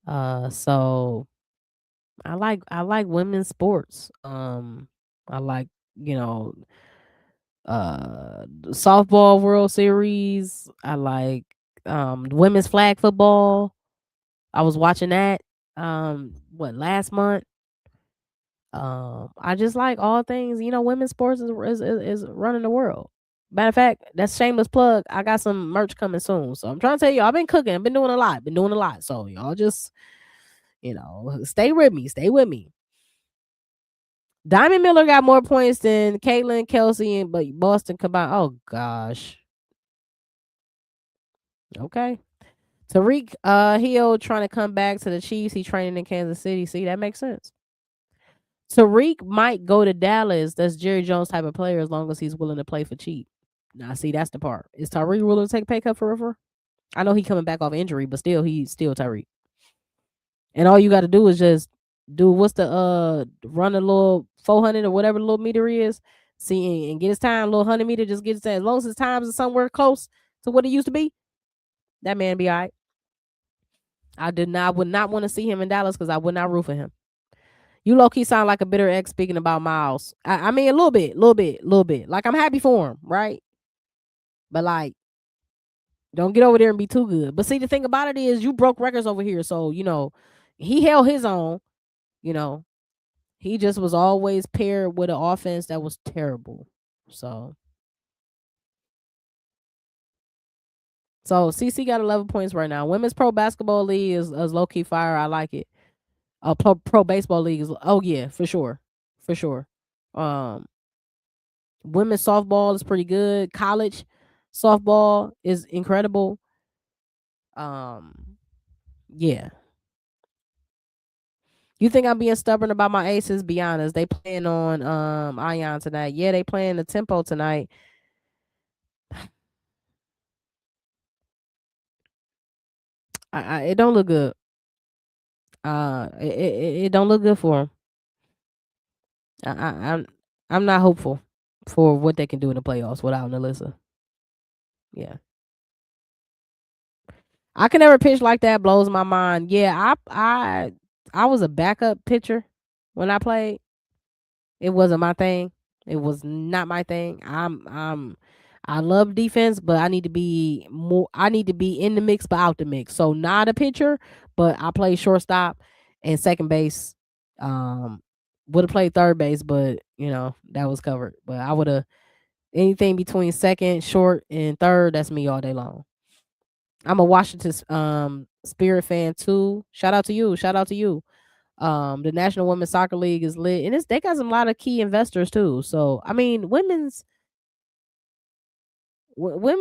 So I like women's sports. I like, you know, softball World Series. I like women's flag football. I was watching that last month. I just like all things, women's sports is running the world. Matter of fact, that's shameless plug. I got some merch coming soon. So I'm trying to tell you, I've been cooking, I've been doing a lot, So y'all just, stay with me. Stay with me. Diamond Miller got more points than Caitlin, Kelsey, and but Boston combined. Oh gosh. Okay. Tariq Hill trying to come back to the Chiefs. He training in Kansas City. See, that makes sense. Tariq might go to Dallas. That's Jerry Jones type of player as long as he's willing to play for cheap. Now, see, that's the part. Is Tariq willing to take a pay cut for River? I know he coming back off injury, but still, he's still Tariq. And all you got to do is just do what's the run a little 400 or whatever little meter is. See and get his time, little 100 meter. Just get his time. As long as his times is somewhere close to what it used to be, that man be all right. Would not want to see him in Dallas because I would not root for him. You low key sound like a bitter ex speaking about Miles. I mean, a little bit. Like I'm happy for him, right? But like, don't get over there and be too good. But see, the thing about it is, you broke records over here, so he held his own. You know, he just was always paired with an offense that was terrible. So CC got 11 points right now. Women's Pro Basketball League is low key fire. I like it. Pro Baseball League is, oh yeah, for sure, for sure. Um, Women's softball is pretty good. College softball is incredible. Yeah. You think I'm being stubborn about my aces? Be honest. They playing on Ion tonight. Yeah, they playing the tempo tonight. It don't look good. It don't look good for them. I, I I'm I'm not hopeful for what they can do in the playoffs without Nalissa. Yeah. I can never pitch like that. Blows my mind. Yeah, I was a backup pitcher when I played. It wasn't my thing. It was not my thing. I love defense, but I need to be more. I need to be in the mix, but out the mix. So not a pitcher, but I play shortstop and second base. Um, would have played third base, but that was covered. But I would have anything between second, short, and third. That's me all day long. I'm a Washington Spirit fan too. Shout out to you. Shout out to you. The National Women's Soccer League is lit, and they got some lot of key investors too. So I mean, women's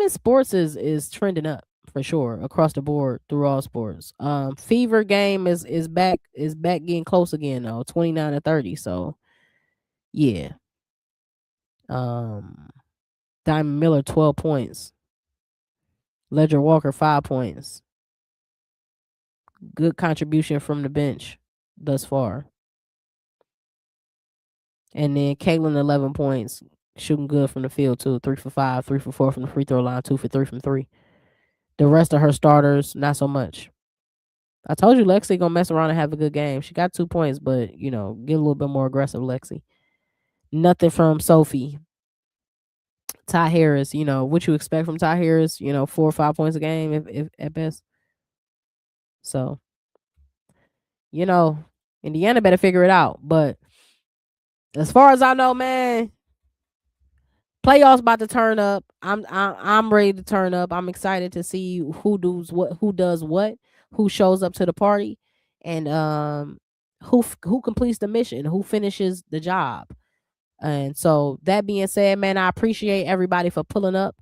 sports is trending up for sure across the board through all sports. Fever game is back getting close again though, 29-30. So yeah. Um, Diamond Miller 12 points. Ledger Walker 5 points. Good contribution from the bench thus far. And then Caitlin 11 points, shooting good from the field too. 3 for 5, 3 for 4 from the free throw line, 2 for 3 from three. The rest of her starters, not so much. I told you Lexi gonna mess around and have a good game. She got 2 points, but get a little bit more aggressive, Lexi. Nothing from Sophie. Ty Harris, what you expect from Ty Harris, 4 or 5 points a game if at best. So, Indiana better figure it out. But as far as I know, man, Playoffs about to turn up. I'm ready to turn up. I'm excited to see who does what, who shows up to the party, and who completes the mission, who finishes the job. And so that being said, man, I appreciate everybody for pulling up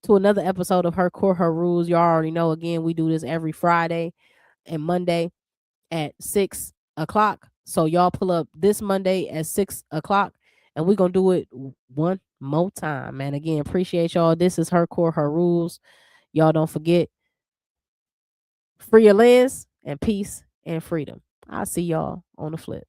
to another episode of Her Core Her Rules. Y'all already know, again, we do this every Friday and Monday at 6 o'clock. So y'all pull up this Monday at 6 o'clock, and we're gonna do it one more time, man. Again, appreciate y'all. This is Her Core Her Rules. Y'all don't forget, free your lens and peace and freedom. I'll see y'all on the flip.